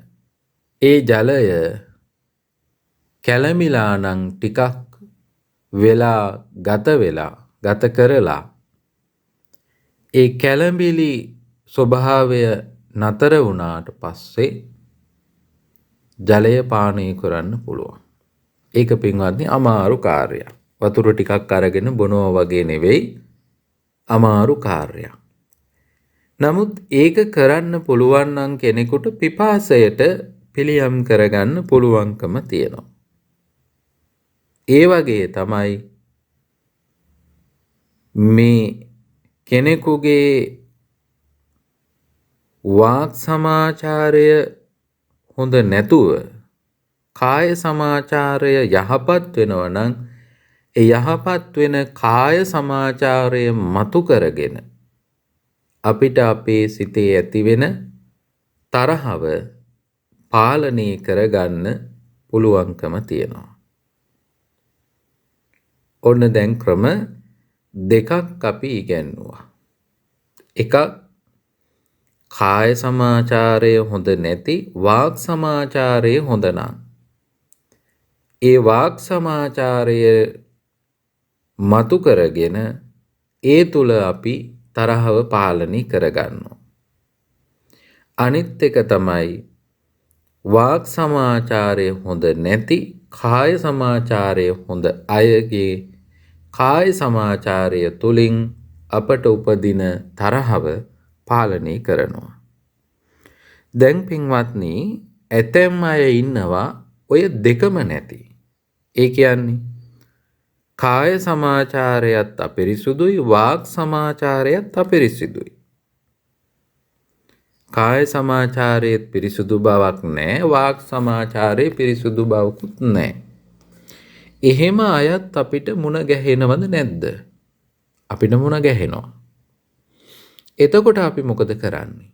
ඒ ජලය කැළමිලා නම් ටිකක් වෙලා ගත කරලා ඒ කැළඹිලි ස්වභාවය නතර වුණාට පස්සේ ජලය පානය කරන්න පුළුවන්. ඒක පින්වත්නි අමාරු කාර්යයක්. වතුර ටිකක් අරගෙන බොනවා වගේ නෙවෙයි, අමාරු කාර්යයක්. නමුත් ඒක කරන්න පුළුවන් නම් කෙනෙකුට පිපාසයට පිළියම් කරගන්න පුළුවන්කම තියෙනවා. ඒ වගේ තමයි මේ කෙනෙකුගේ වාක් සමාචාරය හොඳ නැතුව කාය සමාචාරය යහපත් වෙනවා නම් ඒ යහපත් වෙන කාය සමාචාරය මතු කරගෙන අපිට අපේ සිතේ ඇතිවෙන තරහව පාලනය කරගන්න පුළුවන්කම තියෙනවා. ඔන්න දැන් ක්‍රම දෙකක් අපි ඉගැන්නුවා. එකක් කාය සමාචාරය හොඳ නැති වාග් සමාචාරය හොඳ නම් ඒ වාග් සමාචාරය මතු කරගෙන ඒ තුල අපි තරහව පාලනය කරගන්නවා. අනිත් එක තමයි වාග් සමාචාරය හොඳ නැති කාය සමාචාරය හොඳ අයගේ කාය සමාචාරය තුලින් අපට උපදින තරහව පාලනය කරනවා. දැන් පින්වත්නි ඇතැම් අය ඉන්නවා ඔය දෙකම නැති. ඒ කියන්නේ කාය සමාචාරයත් අපිරිසුදුයි වාග් සමාචාරයත් අපිරිසුදුයි. කාය සමාචාරයේ පිරිසුදු බවක් නැහැ වාග් සමාචාරයේ පිරිසුදු බවකුත් නැහැ. එහෙම අයත් අපිට මුණ ගැහෙනවද නැද්ද? අපිට මුණ ගැහෙනවා. එතකොට අපි මොකද කරන්නේ?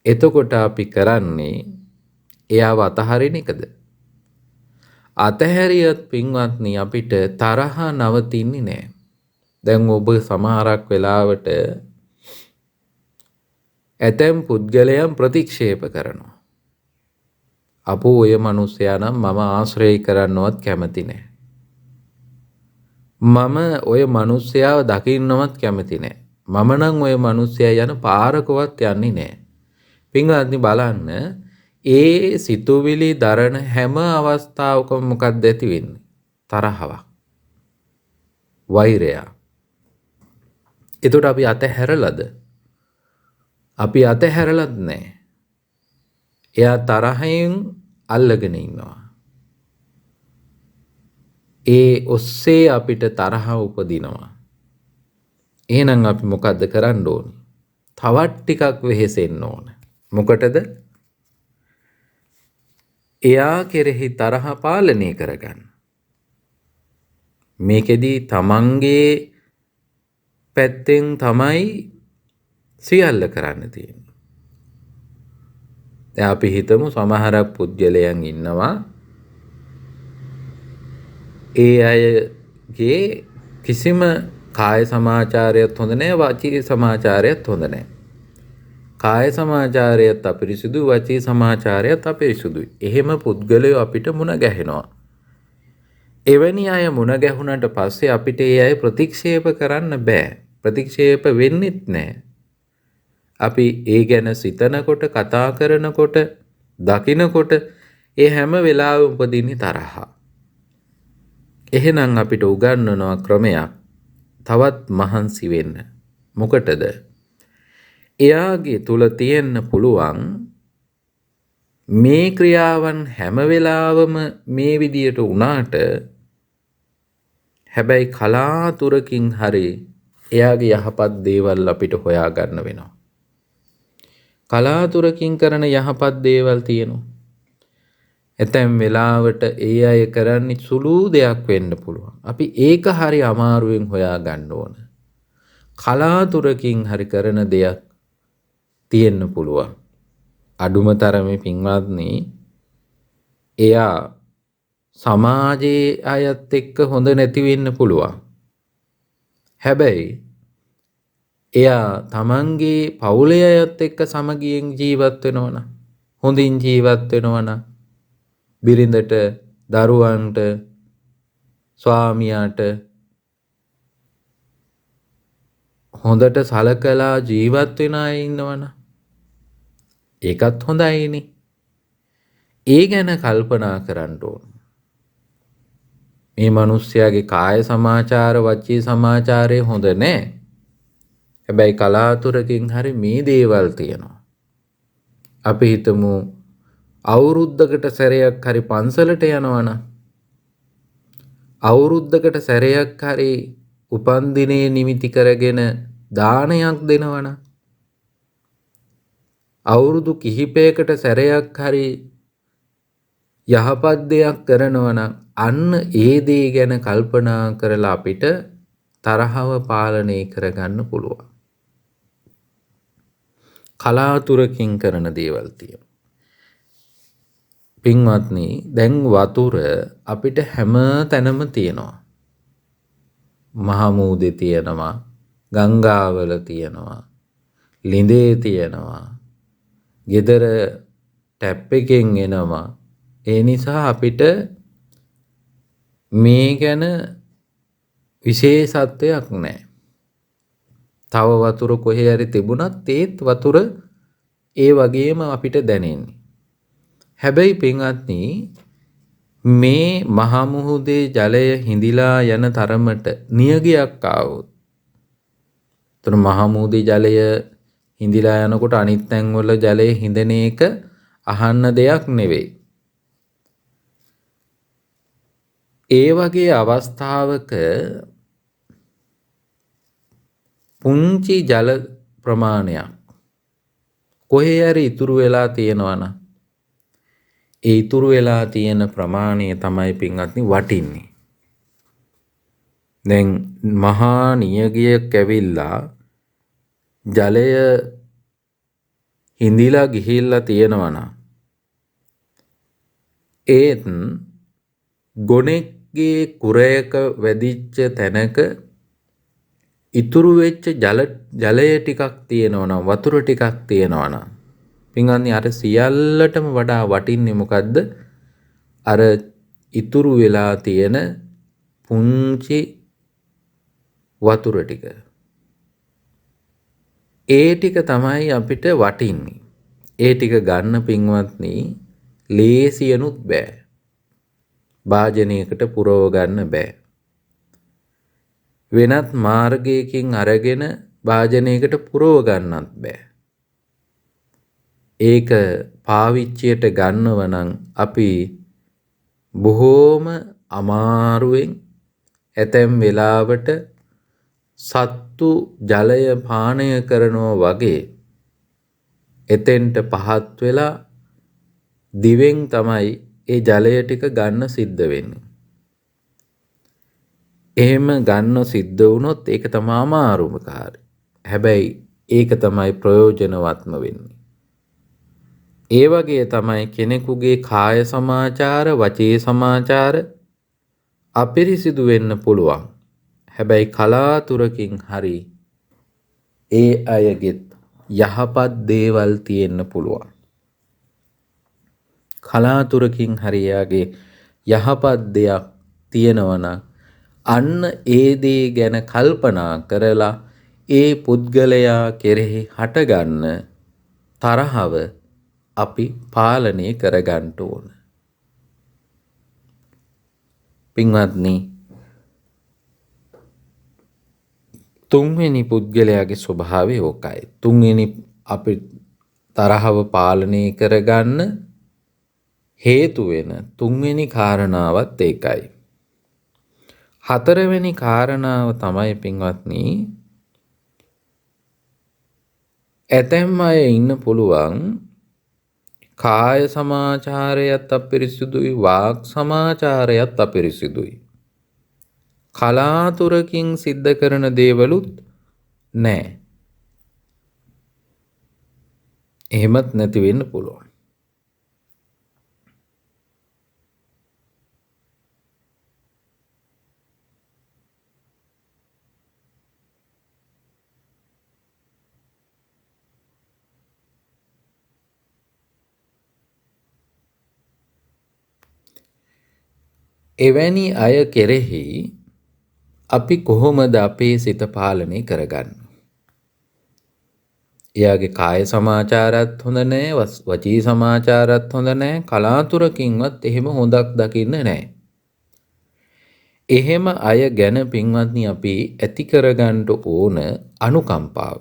එතකොට අපි කරන්නේ එයාව අතහරින එකද? අතහැරියත් පින්වත්නි අපිට තරහ නවතින්නේ නැහැ. දැන් ඔබ සමහරක් වෙලාවට ඇතැම් පුද්ගලයන් ප්‍රතික්ෂේප කරනවා. අපෝ ඔය මිනිස්සයා නම් මම ආශ්‍රය කරන්නවත් කැමති නැහැ. මම ඔය මිනිස්සයාව දකින්නවත් කැමති නැහැ. මම නම් ඔය මිනිස්සයා යන පාරකවත් යන්නේ නැහැ. පින්වත්නි බලන්න ඒ සිතුවිලි දරන හැම අවස්ථාවකම මොකක්ද ඇති වෙන්නේ? තරහවක්. වෛරයක්. එතකොට අපි අතහැරලාද? අපි අතහැරලත් නැහැ. එයා තරහෙන් අල්ලගෙන ඉන්නවා. ඒ ඔස්සේ අපිට තරහ උපදිනවා. එහෙනම් අපි මොකද්ද කරන්න ඕනේ? තවත් ටිකක් වෙහෙසෙන්න ඕන. මොකටද? එයා කෙරෙහි තරහ පාලනය කරගන්න. මේකෙදි තමන්ගේ පැත්තෙන් තමයි සියල්ල කරන්න තියෙන්නේ. දැන් අපි හිතමු සමහරක් පුද්ගලයන් ඉන්නවා ඒ අයගේ කිසිම කාය සමාචාරයත් හොඳ නැහැ වාචික සමාචාරයත් හොඳ නැහැ. කාය සමාචාරයත් අපිරිසුදුයි වාචික සමාචාරයත් අපිරිසුදුයි. එහෙම පුද්ගලයෝ අපිට මුණ ගැහෙනවා. එවැනි අය මුණ ගැහුණට පස්සේ අපිට ඒ අය ප්‍රතික්ෂේප කරන්න බෑ. ප්‍රතික්ෂේප වෙන්නෙත් නැහැ. අපි ඒ ගැන සිතනකොට කතා කරනකොට දකිනකොට ඒ හැම වෙලාවෙම උපදින්නේ තරහ. එහෙනම් අපිට උගන්වනවා ක්‍රමයක් තවත් මහන්සි වෙන්න. මොකටද? එයාගේ තුල තියෙන්න පුළුවන් මේ ක්‍රියාවන් හැම වෙලාවම මේ විදියට වුණාට හැබැයි කලාතුරකින් හරි එයාගේ යහපත් දේවල් අපිට හොයා ගන්න වෙනවා. කලාතුරකින් කරන යහපත් දේවල් තියෙනවා. ඇතැම් වෙලාවට ඒ අය කරන්නේ සුළු දෙයක් වෙන්න පුළුවන්. අපි ඒක හරි අමාරුවෙන් හොයා ගන්න ඕන. කලාතුරකින් හරි කරන දෙයක් තියෙන්න පුළුවන්. අඩුම තරමේ පින්වත්නි එයා සමාජයේ අයත් එක්ක හොඳ නැති වෙන්න පුළුවන්. හැබැයි එයා තමන්ගේ පවුලේ අයත් එක්ක සමගියෙන් ජීවත් වෙනවා නම් හොඳින් ජීවත් වෙනවා නම් බිරිඳට දරුවන්ට ස්වාමියාට හොඳට සලකලා ජීවත් වෙන අය ඉන්නවනම් ඒකත් හොඳයිනේ. ඒ ගැන කල්පනා කරන්න ඕන. මේ මිනිස්යාගේ කාය සමාචාර වචී සමාචාරය හොඳ නැහැ. හැබැයි කලාතුරකින් හරි මේ දේවල් තියෙනවා. අපි හිතමු අවුරුද්දකට සැරයක් හරි පන්සලට යනවනම් අවුරුද්දකට සැරයක් හරි උපන්දිනේ නිමිති කරගෙන දානයක් දෙනවනම් අවුරුදු කිහිපයකට සැරයක් හරි යහපත් දෙයක් කරනවනම් අන්න ඒ දේ ගැන කල්පනා කරලා අපිට තරහව පාලනය කරගන්න පුළුවන්. කලාතුරකින් කරන දේවල් තියෙනවා. පින්වත්නි දැන් වතුර අපිට හැම තැනම තියෙනවා. මහමූදේ තියෙනවා, ගංගාවල තියෙනවා, ලිඳේ තියෙනවා, ගෙදර ටැප් එකෙන් එනවා. ඒ නිසා අපිට මේ ගැන විශේෂත්වයක් නැහැ. තව වතුර කොහේ හරි තිබුණත් ඒත් වතුර ඒ වගේම අපිට දැනෙන්නේ. හැබැයි පින්වත්නි, මේ මහා මුහුදේ ජලය හිඳිලා යන තරමට නියගයක් ආවොත්, එතන මහා මුහුදේ ජලය හිඳිලා යනකොට අනිත් තැන්වල ජලය හිඳෙන එක අහන්න දෙයක් නෙවෙයි. ඒ වගේ අවස්ථාවක පුංචි ජල ප්‍රමාණයක් කොහේ හරි ඉතුරු වෙලා තියෙනවා නම්, ඒ ඉතුරු වෙලා තියෙන ප්‍රමාණය තමයි පින්වත්නි වටින්නේ. දැන් මහා නියගයක් ඇවිල්ලා ජලය හිඳිලා ගිහිල්ලා තියෙනවා නම්, ඒත් ගොනෙක්ගේ කුරයක වැදිච්ච තැනක ඉතුරු වෙච්ච ජලය ටිකක් තියෙනවා නම්, වතුර ටිකක් තියෙනවා නම්, පින්වත්නි අර සියල්ලටම වඩා වටින්නේ මොකද්ද? අර ඉතුරු වෙලා තියෙන පුංචි වතුර ටික. ඒ ටික තමයි අපිට වටින්නේ. ඒ ටික ගන්න පින්වත්නි ලේසියනුත් බෑ. භාජනයකට පුරව ගන්න බෑ. වෙනත් මාර්ගයකින් අරගෙන භාජනයකට පුරව ගන්නත් බෑ. ඒක පාවිච්චියට ගන්නව නම් අපි බොහෝම අමාරුවෙන්, ඇතැම් වෙලාවට සත්තු ජලය පානය කරනවා වගේ එතෙන්ට පහත් වෙලා දිවෙන් තමයි ඒ ජලය ටික ගන්න සිද්ධ වෙන්නේ. එහෙම ගන්න සිද්ධ වුණොත් ඒක තමයි අමාරුම කාර්යය. හැබැයි ඒක තමයි ප්‍රයෝජනවත්ම වෙන්නේ. ඒ වගේ තමයි කෙනෙකුගේ කාය සමාචාර, වචී සමාචාර අපිරිසිදු වෙන්න පුළුවන්. හැබැයි කලාතුරකින් හරි ඒ අයගෙත් යහපත් දේවල් තියෙන්න පුළුවන්. කලාතුරකින් හරි යාගේ යහපත් දෙයක් තියෙනවා නම්, අන්න ඒ දේ ගැන කල්පනා කරලා ඒ පුද්ගලයා කෙරෙහි හටගන්න තරහව අපි පාලනය කරගන්න ඕන. පින්වත්නි, තුන්වෙනි පුද්ගලයාගේ ස්වභාවය ඕකයි. තුන්වෙනි අපි තරහව පාලනය කරගන්න හේතු වෙන තුන්වෙනි කාරණාවත් ඒකයි. හතරවෙනි කාරණාව තමයි පින්වත්නි, ඇතැම් අය ඉන්න පුළුවන් කාය සමාචාරයත් අපිරිසිදුයි, වාක් සමාචාරයත් අපිරිසිදුයි. කලාතුරකින් සිද්ධ කරන දේවලුත් නෑ. එහෙමත් නැති වෙන්න පුළුවන්. එවැනි අය කෙරෙහි අපි කොහොමද අපේ සිත පාලනය කරගන්නේ? එයාගේ කාය සමාචාරත් හොඳ නෑ, වචී සමාචාරත් හොඳ නෑ, කලාතුරකින්වත් එහෙම හොඳක් දකින්න නෑ. එහෙම අය ගැන පින්වත්නි අපි ඇති කරගන්න ඕන අනුකම්පාව.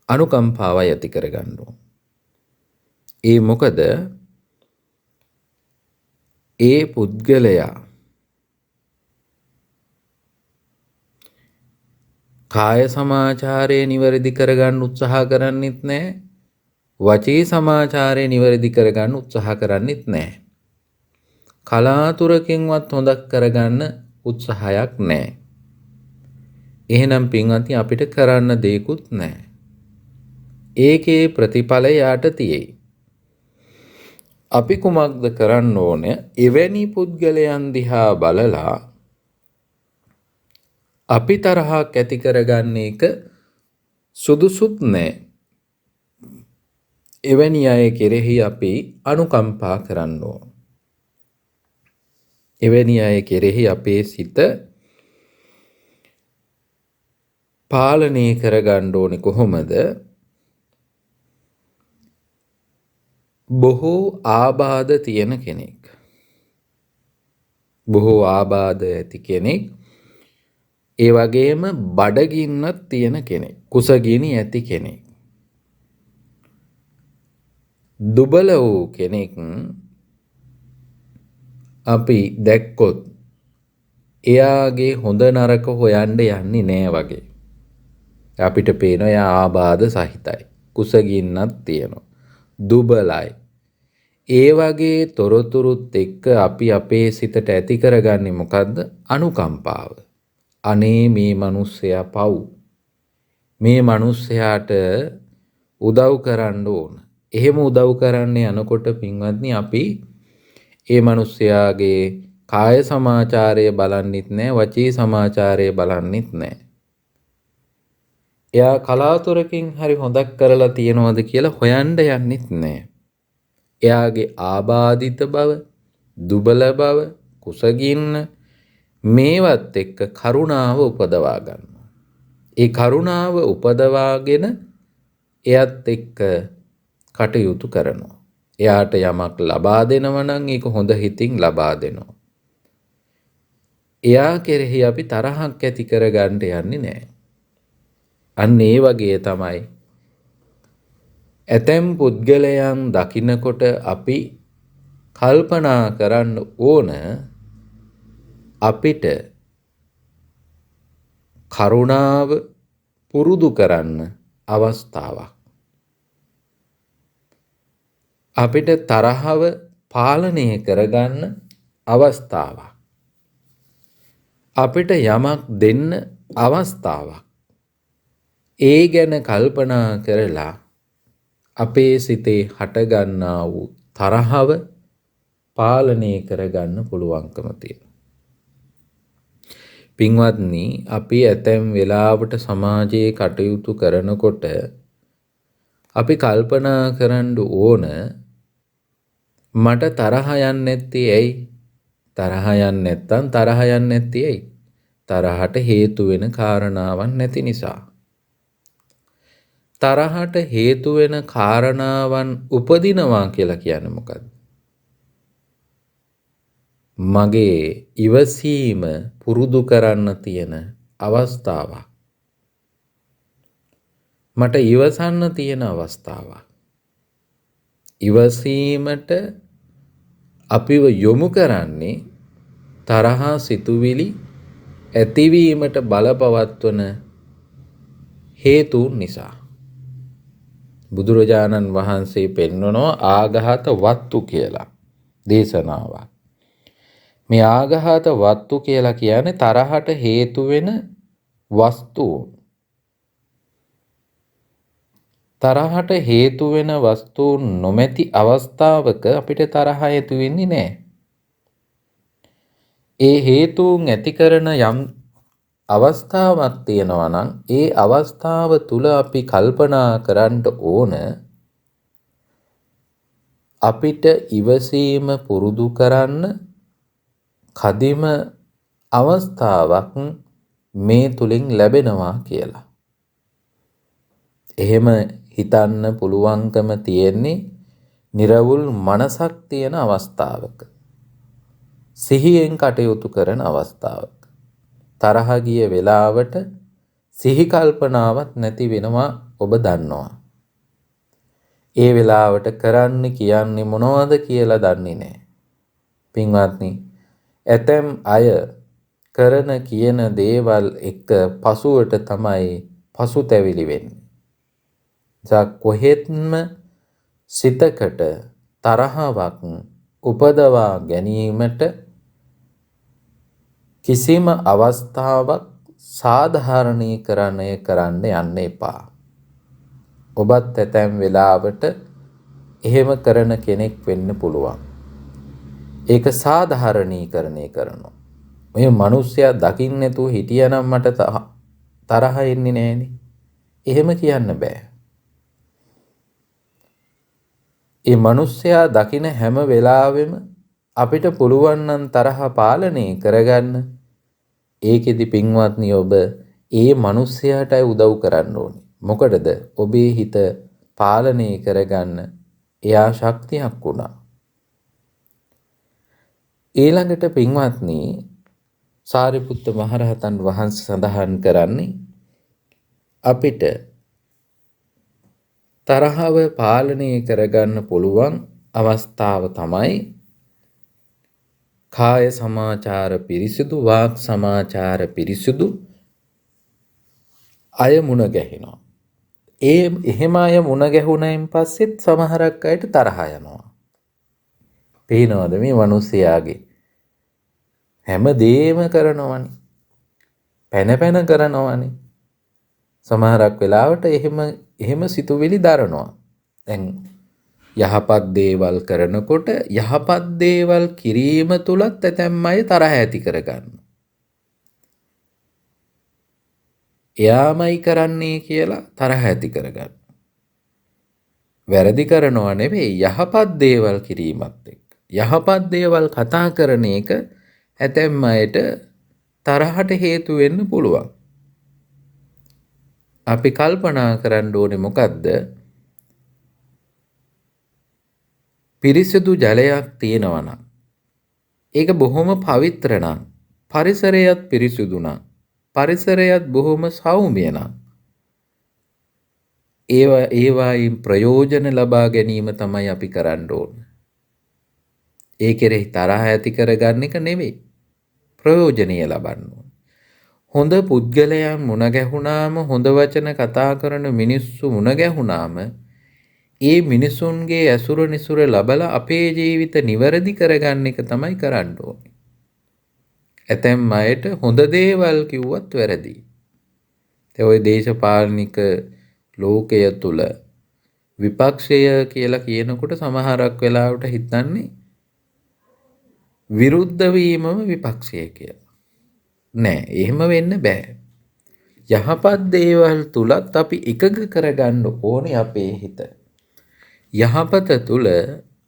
අනුකම්පාවයි ඇති කරගන්න ඕන. ඒ මොකද ඒ පුද්ගලයා කාය සමාචාරය නිවැරදි කරගන්න උත්සාහ කරන්නෙත් නැහැ, වචී සමාචාරය නිවැරදි කරගන්න උත්සාහ කරන්නෙත් නැහැ, කලාතුරකින්වත් හොඳක් කරගන්න උත්සාහයක් නැහැ. එහෙනම් පින්වත්නි අපිට කරන්න දෙයක්වත් නැහැ. ඒකේ ප්‍රතිඵලය යාට තියෙයි. අපි කුමක්ද කරන්න ඕන? එවැනි පුද්ගලයන් දිහා බලලා අපි තරහක් ඇති කරගන්න එක සුදුසුත් නෑ. එවැනි අය කෙරෙහි අපි අනුකම්පා කරන්න ඕන. එවැනි අය කෙරෙහි අපේ සිත පාලනය කරගන්න ඕනේ කොහොමද? බොහෝ ආබාධ තියෙන කෙනෙක්. බොහෝ ආබාධ ඇති කෙනෙක්. ඒ වගේම බඩගින්නක් තියෙන කෙනෙක්. කුසගිනි ඇති කෙනෙක්. දුබල වූ කෙනෙක් අපි දැක්කොත් එයාගේ හොඳ නරක හොයන්න යන්නේ නෑ වගේ. අපිට පේනවා එයා ආබාධ සහිතයි. කුසගින්නක් තියෙනවා. දුබලයි. ඒ වගේ තොරතුරුත් එක්ක අපි අපේ සිතට ඇති කරගන්නේ මොකද්ද? අනුකම්පාව. අනේ මේ මිනිස්සයා පව්. මේ මිනිස්සයාට උදව් කරන්න ඕන. එහෙම උදව් කරන්න යනකොට පින්වත්නි අපි ඒ මිනිස්සයාගේ කාය සමාචාරය බලන්නෙත් නැහැ, වචී සමාචාරය බලන්නෙත් නැහැ. එයා කලාතුරකින් හරි හොදක් කරලා තියනවද කියලා හොයන්න යන්නෙත් නැහැ. එයාගේ ආබාධිත බව, දුබල බව, කුසගින්න මේවත් එක්ක කරුණාව උපදවා ගන්නවා. ඒ කරුණාව උපදවාගෙන එයත් එක්ක කටයුතු කරනවා. එයාට යමක් ලබා දෙනවා නම් ඒක හොඳ හිතින් ලබා දෙනවා. එයා කෙරෙහි අපි තරහක් ඇති කරගන්න යන්නේ නැහැ. අන්න ඒ වගේ තමයි ඇතැම් පුද්ගලයන් දකින්නකොට අපි කල්පනා කරන්න ඕන අපිට කරුණාව පුරුදු කරන්න අවස්ථාවක්. අපිට තරහව පාලනය කරගන්න අවස්ථාවක්. අපිට යමක් දෙන්න අවස්ථාවක්. ඒ ගැන කල්පනා කරලා අපේ සිතේ හටගන්නා වූ තරහව පාලනය කරගන්න පුළුවන්කම තියෙනවා. පින්වත්නි, අපි ඇතැම් වෙලාවට සමාජයේ කටයුතු කරනකොට අපි කල්පනා කරන්න ඕන මට තරහ යන්නේ නැත්තේ ඇයි? තරහ යන්නේ නැත්තම් තරහ යන්නේ නැත්තේ ඇයි? තරහට හේතු වෙන කාරණාවක් නැති නිසා. තරහට හේතු වෙන කාරණාවන් උපදිනවා කියලා කියන්නේ මොකද්ද? මගේ ඉවසීම පුරුදු කරන්න තියෙන අවස්ථාවක්. මට ඉවසන්න තියෙන අවස්ථාවක්. ඉවසීමට අපිව යොමු කරන්නේ තරහා සිතුවිලි ඇතිවීමට බලපවත්වන හේතුන් නිසා. බුදුරජාණන් වහන්සේ පෙන්වනවා ආඝාත වත්තු කියලා දේශනාවක්. මේ ආඝාත වත්තු කියලා කියන්නේ තරහට හේතු වෙන වස්තුන්. තරහට හේතු වෙන වස්තුන් නොමැති අවස්ථාවක අපිට තරහ ඇති වෙන්නේ නැහැ. ඒ හේතුන් ඇති කරන යම් අවස්ථාවක් තියෙනවා නම් ඒ අවස්ථාව තුල අපි කල්පනා කරන්න ඕන අපිට ඉවසීම පුරුදු කරන්න කදිම අවස්ථාවක් මේ තුලින් ලැබෙනවා කියලා. එහෙම හිතන්න පුළුවන්කම තියෙන්නේ නිර්වුල් මනසක් තියෙන අවස්ථාවක. සිහියෙන් කටයුතු කරන අවස්ථාවක. තරහ ගිය වෙලාවට සිහි කල්පනාවක් නැති වෙනවා ඔබ දන්නවා. ඒ වෙලාවට කරන්න කියන්නේ මොනවද කියලා දන්නේ නැහැ. පින්වත්නි, ඇතැම් අය කරන කියන දේවල් එක්ක පසුවට තමයි පසුතැවිලි වෙන්නේ. කොහෙත්ම සිතකට තරහවක් උපදවා ගැනීමට කිසිම අවස්ථාවක් සාධාරණීකරණය කරන්න යන්න එපා. ඔබත් ඇතැම් වෙලාවට එහෙම කරන කෙනෙක් වෙන්න පුළුවන්. ඒක සාධාරණීකරණය කරනවා. මේ මිනිස්සයා දකින්න නැතුව හිටියනම් මට තරහ එන්නේ නැහෙනේ. එහෙම කියන්න බෑ. ඒ මිනිස්සයා දකින හැම වෙලාවෙම අපිට පුළුවන් නම් තරහ පාලනය කරගන්න. ඒකෙදි පින්වත්නි ඔබ ඒ මිනිස්සයාටයි උදව් කරන්න ඕනේ. මොකටද? ඔබේ හිත පාලනය කරගන්න එයා ශක්තියක් වුණා. ඊළඟට පින්වත්නි සාරිපුත්ත මහරහතන් වහන්සේ සඳහන් කරන්නේ අපිට තරහව පාලනය කරගන්න පුළුවන් අවස්ථාව තමයි කාය සමාචාර පිරිසිදු, වාක් සමාචාර පිරිසිදු අය මුණ ගැහෙනවා. එහෙම අය මුණ ගැහුණයින් පස්සෙත් සමහරක් අයට තරහ යනවා. පේනවද මේ මිනිස්යාගේ හැම දෙයක්ම කරනවනේ. පැන කරනවනේ. සමහරක් වෙලාවට එහෙම සිතුවිලි දරනවා. දැන් යහපත් දේවල් කරනකොට යහපත් දේවල් කිරීම තුලත් ඇතැම් අය තරහ ඇති කරගන්නවා. එයාමයි කරන්නේ කියලා තරහ ඇති කරගන්න. වැරදි කරනවා නෙවෙයි, යහපත් දේවල් කිරීමත් එක්ක යහපත් දේවල් කතා කරන එක ඇතැම් අයට තරහට හේතු වෙන්න පුළුවන්. අපි කල්පනා කරන්න ඕනේ මොකද්ද? පිරිසිදු ජලයක් තියෙනවා නම්, ඒක බොහොම පවිත්‍ර නම්, පරිසරයත් පිරිසිදු නම්, පරිසරයත් බොහොම සෞම්‍ය නම්, ඒවායින් ප්‍රයෝජන ලබා ගැනීම තමයි අපි කරන්න ඕන. ඒ කෙරෙහි තරහ ඇති කරගන්න එක නෙවෙයි, ප්‍රයෝජනීය ලබන්න ඕන. හොඳ පුද්ගලයන් මුණ ගැහුණාම, හොඳ වචන කතා කරන මිනිස්සු මුණ ගැහුණාම, ඒ මිනිසුන්ගේ ඇසුර නිසුර ලබලා අපේ ජීවිත නිවැරදි කරගන්න එක තමයි කරන්න ඕනේ. ඇතැම් අයට හොඳ දේවල් කිව්වත් වැරදි. ඒ ඔය දේශපාලනික ලෝකය තුල විපක්ෂය කියලා කියනකොට සමහරක් වෙලාවට හිතන්නේ විරුද්ධ වීමම විපක්ෂය කියලා. නෑ, එහෙම වෙන්න බෑ. යහපත් දේවල් තුලත් අපි එකග කරගන්න ඕනේ අපේ හිත. යහපත තුල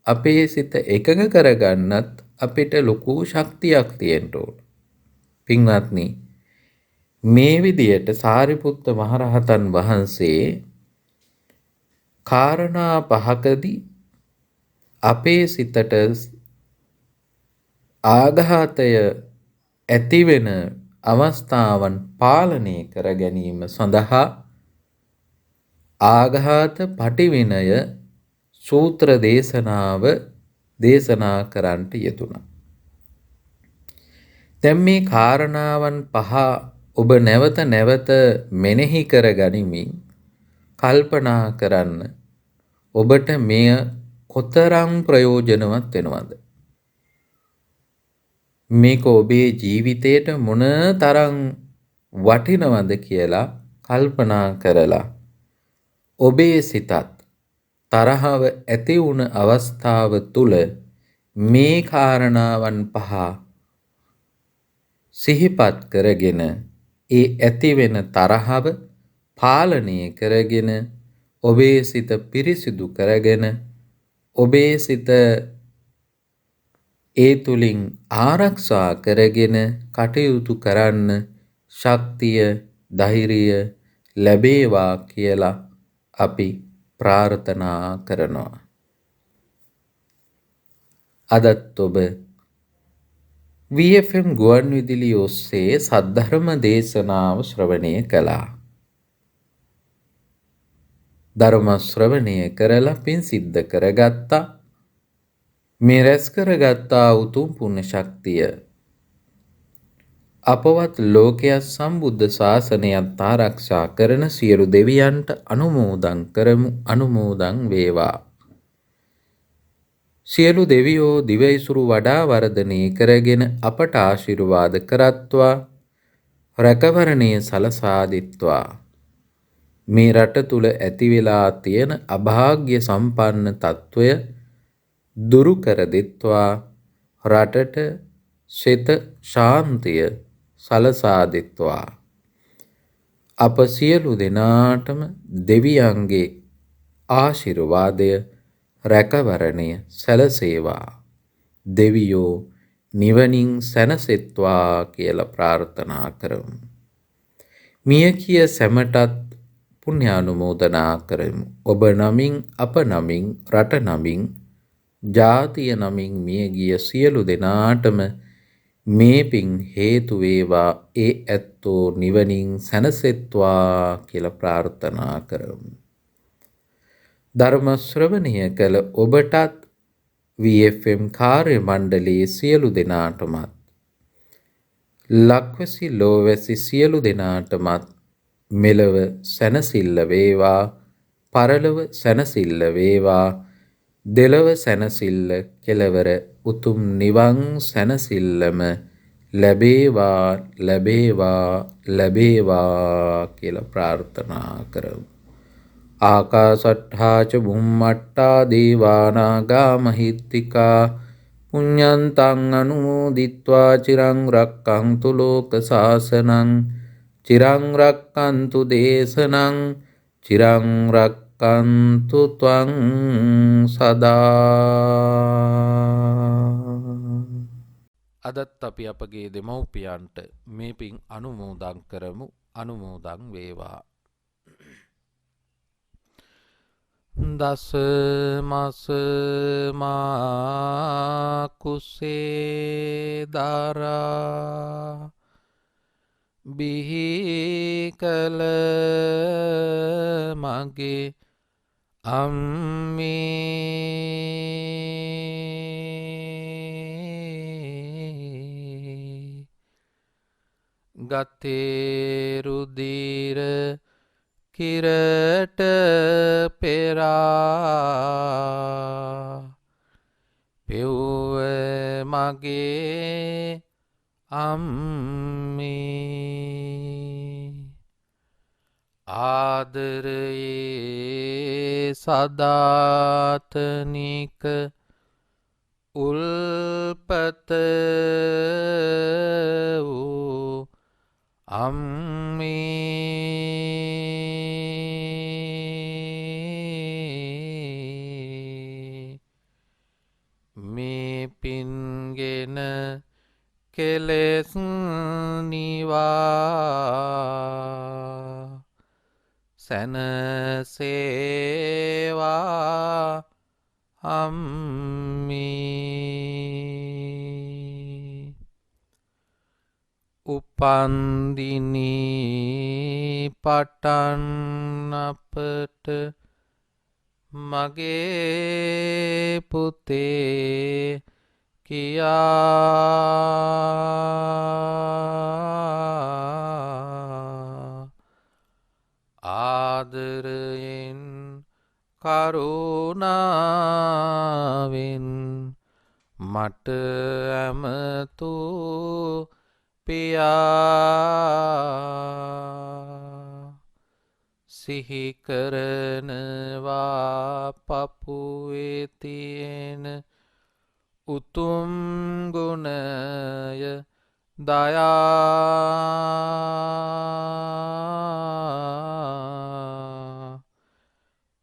අපේ සිත එකග කරගන්නත් අපිට ලොකු ශක්තියක් තියෙන්න ඕන. පින්වත්නි, මේ විදියට සාරිපුත්ත මහරහතන් වහන්සේ කාරණා පහකදී අපේ සිතට ආඝාතය ඇතිවෙන අවස්ථාවන් පාලනය කර ගැනීම සඳහා ආඝාත පටිවිනය සූත්‍ර දේශනාව දේශනා කරන්නට යෙදුණා. දැන් මේ කාරණාවන් පහ ඔබ නැවත නැවත මෙනෙහි කර ගනිමින් කල්පනා කරන්න, ඔබට මෙය කොතරම් ප්‍රයෝජනවත් වෙනවද? මේක ඔබේ ජීවිතයට මොන තරම් වටිනවද කියලා කල්පනා කරලා ඔබේ සිතත් තරහව ඇති වුණ අවස්ථාව තුල මේ කාරණාවන් පහ සිහිපත් කරගෙන ඒ ඇති වෙන තරහව පාලනය කරගෙන ඔබේ සිත පිරිසිදු කරගෙන ඔබේ සිත ඒ තුලින් ආරක්ෂා කරගෙන කටයුතු කරන්න ශක්තිය, ධෛර්යය ලැබේවා කියලා අපි ප්‍රාර්ථනා කරනවා. අදත් ඔබ VFM ගුවන්විදුලිය ඔස්සේ සද්ධර්ම දේශනාව ශ්‍රවණය කළා. ධර්ම ශ්‍රවණය කරලා පින් සිද්ධ කරගත්තා. මේ රැස් කරගත්තා උතුම් පුණ්‍ය ශක්තිය අපවත් ලෝකයක් සම්බුද්ධ ශාසනයත් ආරක්ෂා කරන සියලු දෙවියන්ට අනුමෝදන් කරමු. අනුමෝදන් වේවා. සියලු දෙවියෝ දිවයිසුරු වඩා වර්ධනය කරගෙන අපට ආශිර්වාද කරත්වා, රැකවරණය සලසා දෙත්වා. මේ රට තුල ඇති වෙලා තියෙන අභාග්‍ය සම්පන්න තත්වය දුරු කර දෙත්වා. රටට සිත ශාන්තිය සලසා දෙත්වා. අප සියලු දෙනාටම දෙවියන්ගේ ආශිර්වාදය රැකවරණය සැලසේවා. දෙවියෝ නිවනින් සැනසෙත්වා කියලා ප්‍රාර්ථනා කරමු. මියගිය සැමටත් පුණ්‍යානුමෝදනා කරමු. ඔබ නමින්, අප නමින්, රට නමින්, ජාතිය නමින් මියගිය සියලු දෙනාටම මේ පින් හේතු වේවා. ඒ ඇත්තෝ නිවනින් සැනසෙත්වා කියලා ප්‍රාර්ථනා කරමු. ධර්ම ශ්‍රවණය කළ ඔබටත් VFM කාර්ය මණ්ඩලයේ සියලු දෙනාටමත් ලක්වැසි ලෝවැසි සියලු දෙනාටමත් මෙලව සැනසිල්ල වේවා, පරලොව සැනසිල්ල වේවා, දෙලොව සැනසිල්ල කෙලවර උතුම් නිවන් සැනසිල්ලම ලැබේවා ලැබේවා ලැබේවා කියලා ප්‍රාර්ථනා කරමු. ආකාසට්ඨා ච බුම්මට්ඨා දේවානාගා මහිත්‍තිකා පුඤ්ඤන්තං අනුමෝදිත්වා චිරං රක්ඛන්තු ලෝක සාසනං චිරං රක්ඛන්තු දේශනං චිරං රක්ඛන්තු ත්වං සදා. අදත් අපි අපගේ දෙමව්පියන්ට මේ පින් අනුමෝදන් කරමු. අනුමෝදන් වේවා. දස මස මා කුසේ දරා බිහි කල මගේ අම්මේ ගතේ රුධිර කිරට පෙරා පෙව්ව මගේ අම්මේ ආදරයේ සදාතනික උල්පත වූ අම්මේ මේ පින්ගෙන කෙලෙස් නිවා සැනසේවා අම්මේ. උපන්දිනී පටන් අපට මගේ පුතේ කියා ආදරයෙන් කරුණාවෙන් මට ඇමතු පියා සිහි කරනවා පපුවේ තියෙන උතුම් ගුණය දයා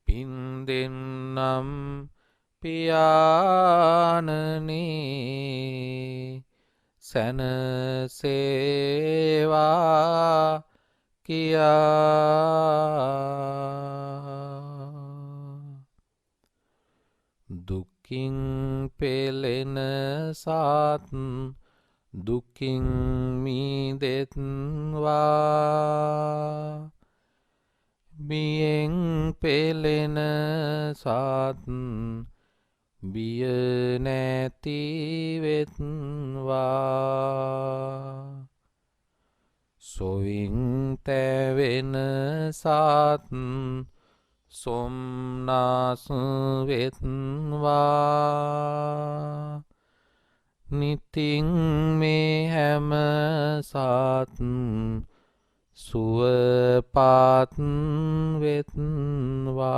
පින් දෙන්නම් පියාණනි සැනසේවා කියා දුකින් පෙළෙන සත් දුකින් මිදෙත්වා බියෙන් පෙළෙන සත් බිය නැති වෙත්වා සොයින් තැවෙන සත් සොම්නස් වෙත්වා නිතින් මේ හැම සත් සුවපත් වෙත්වා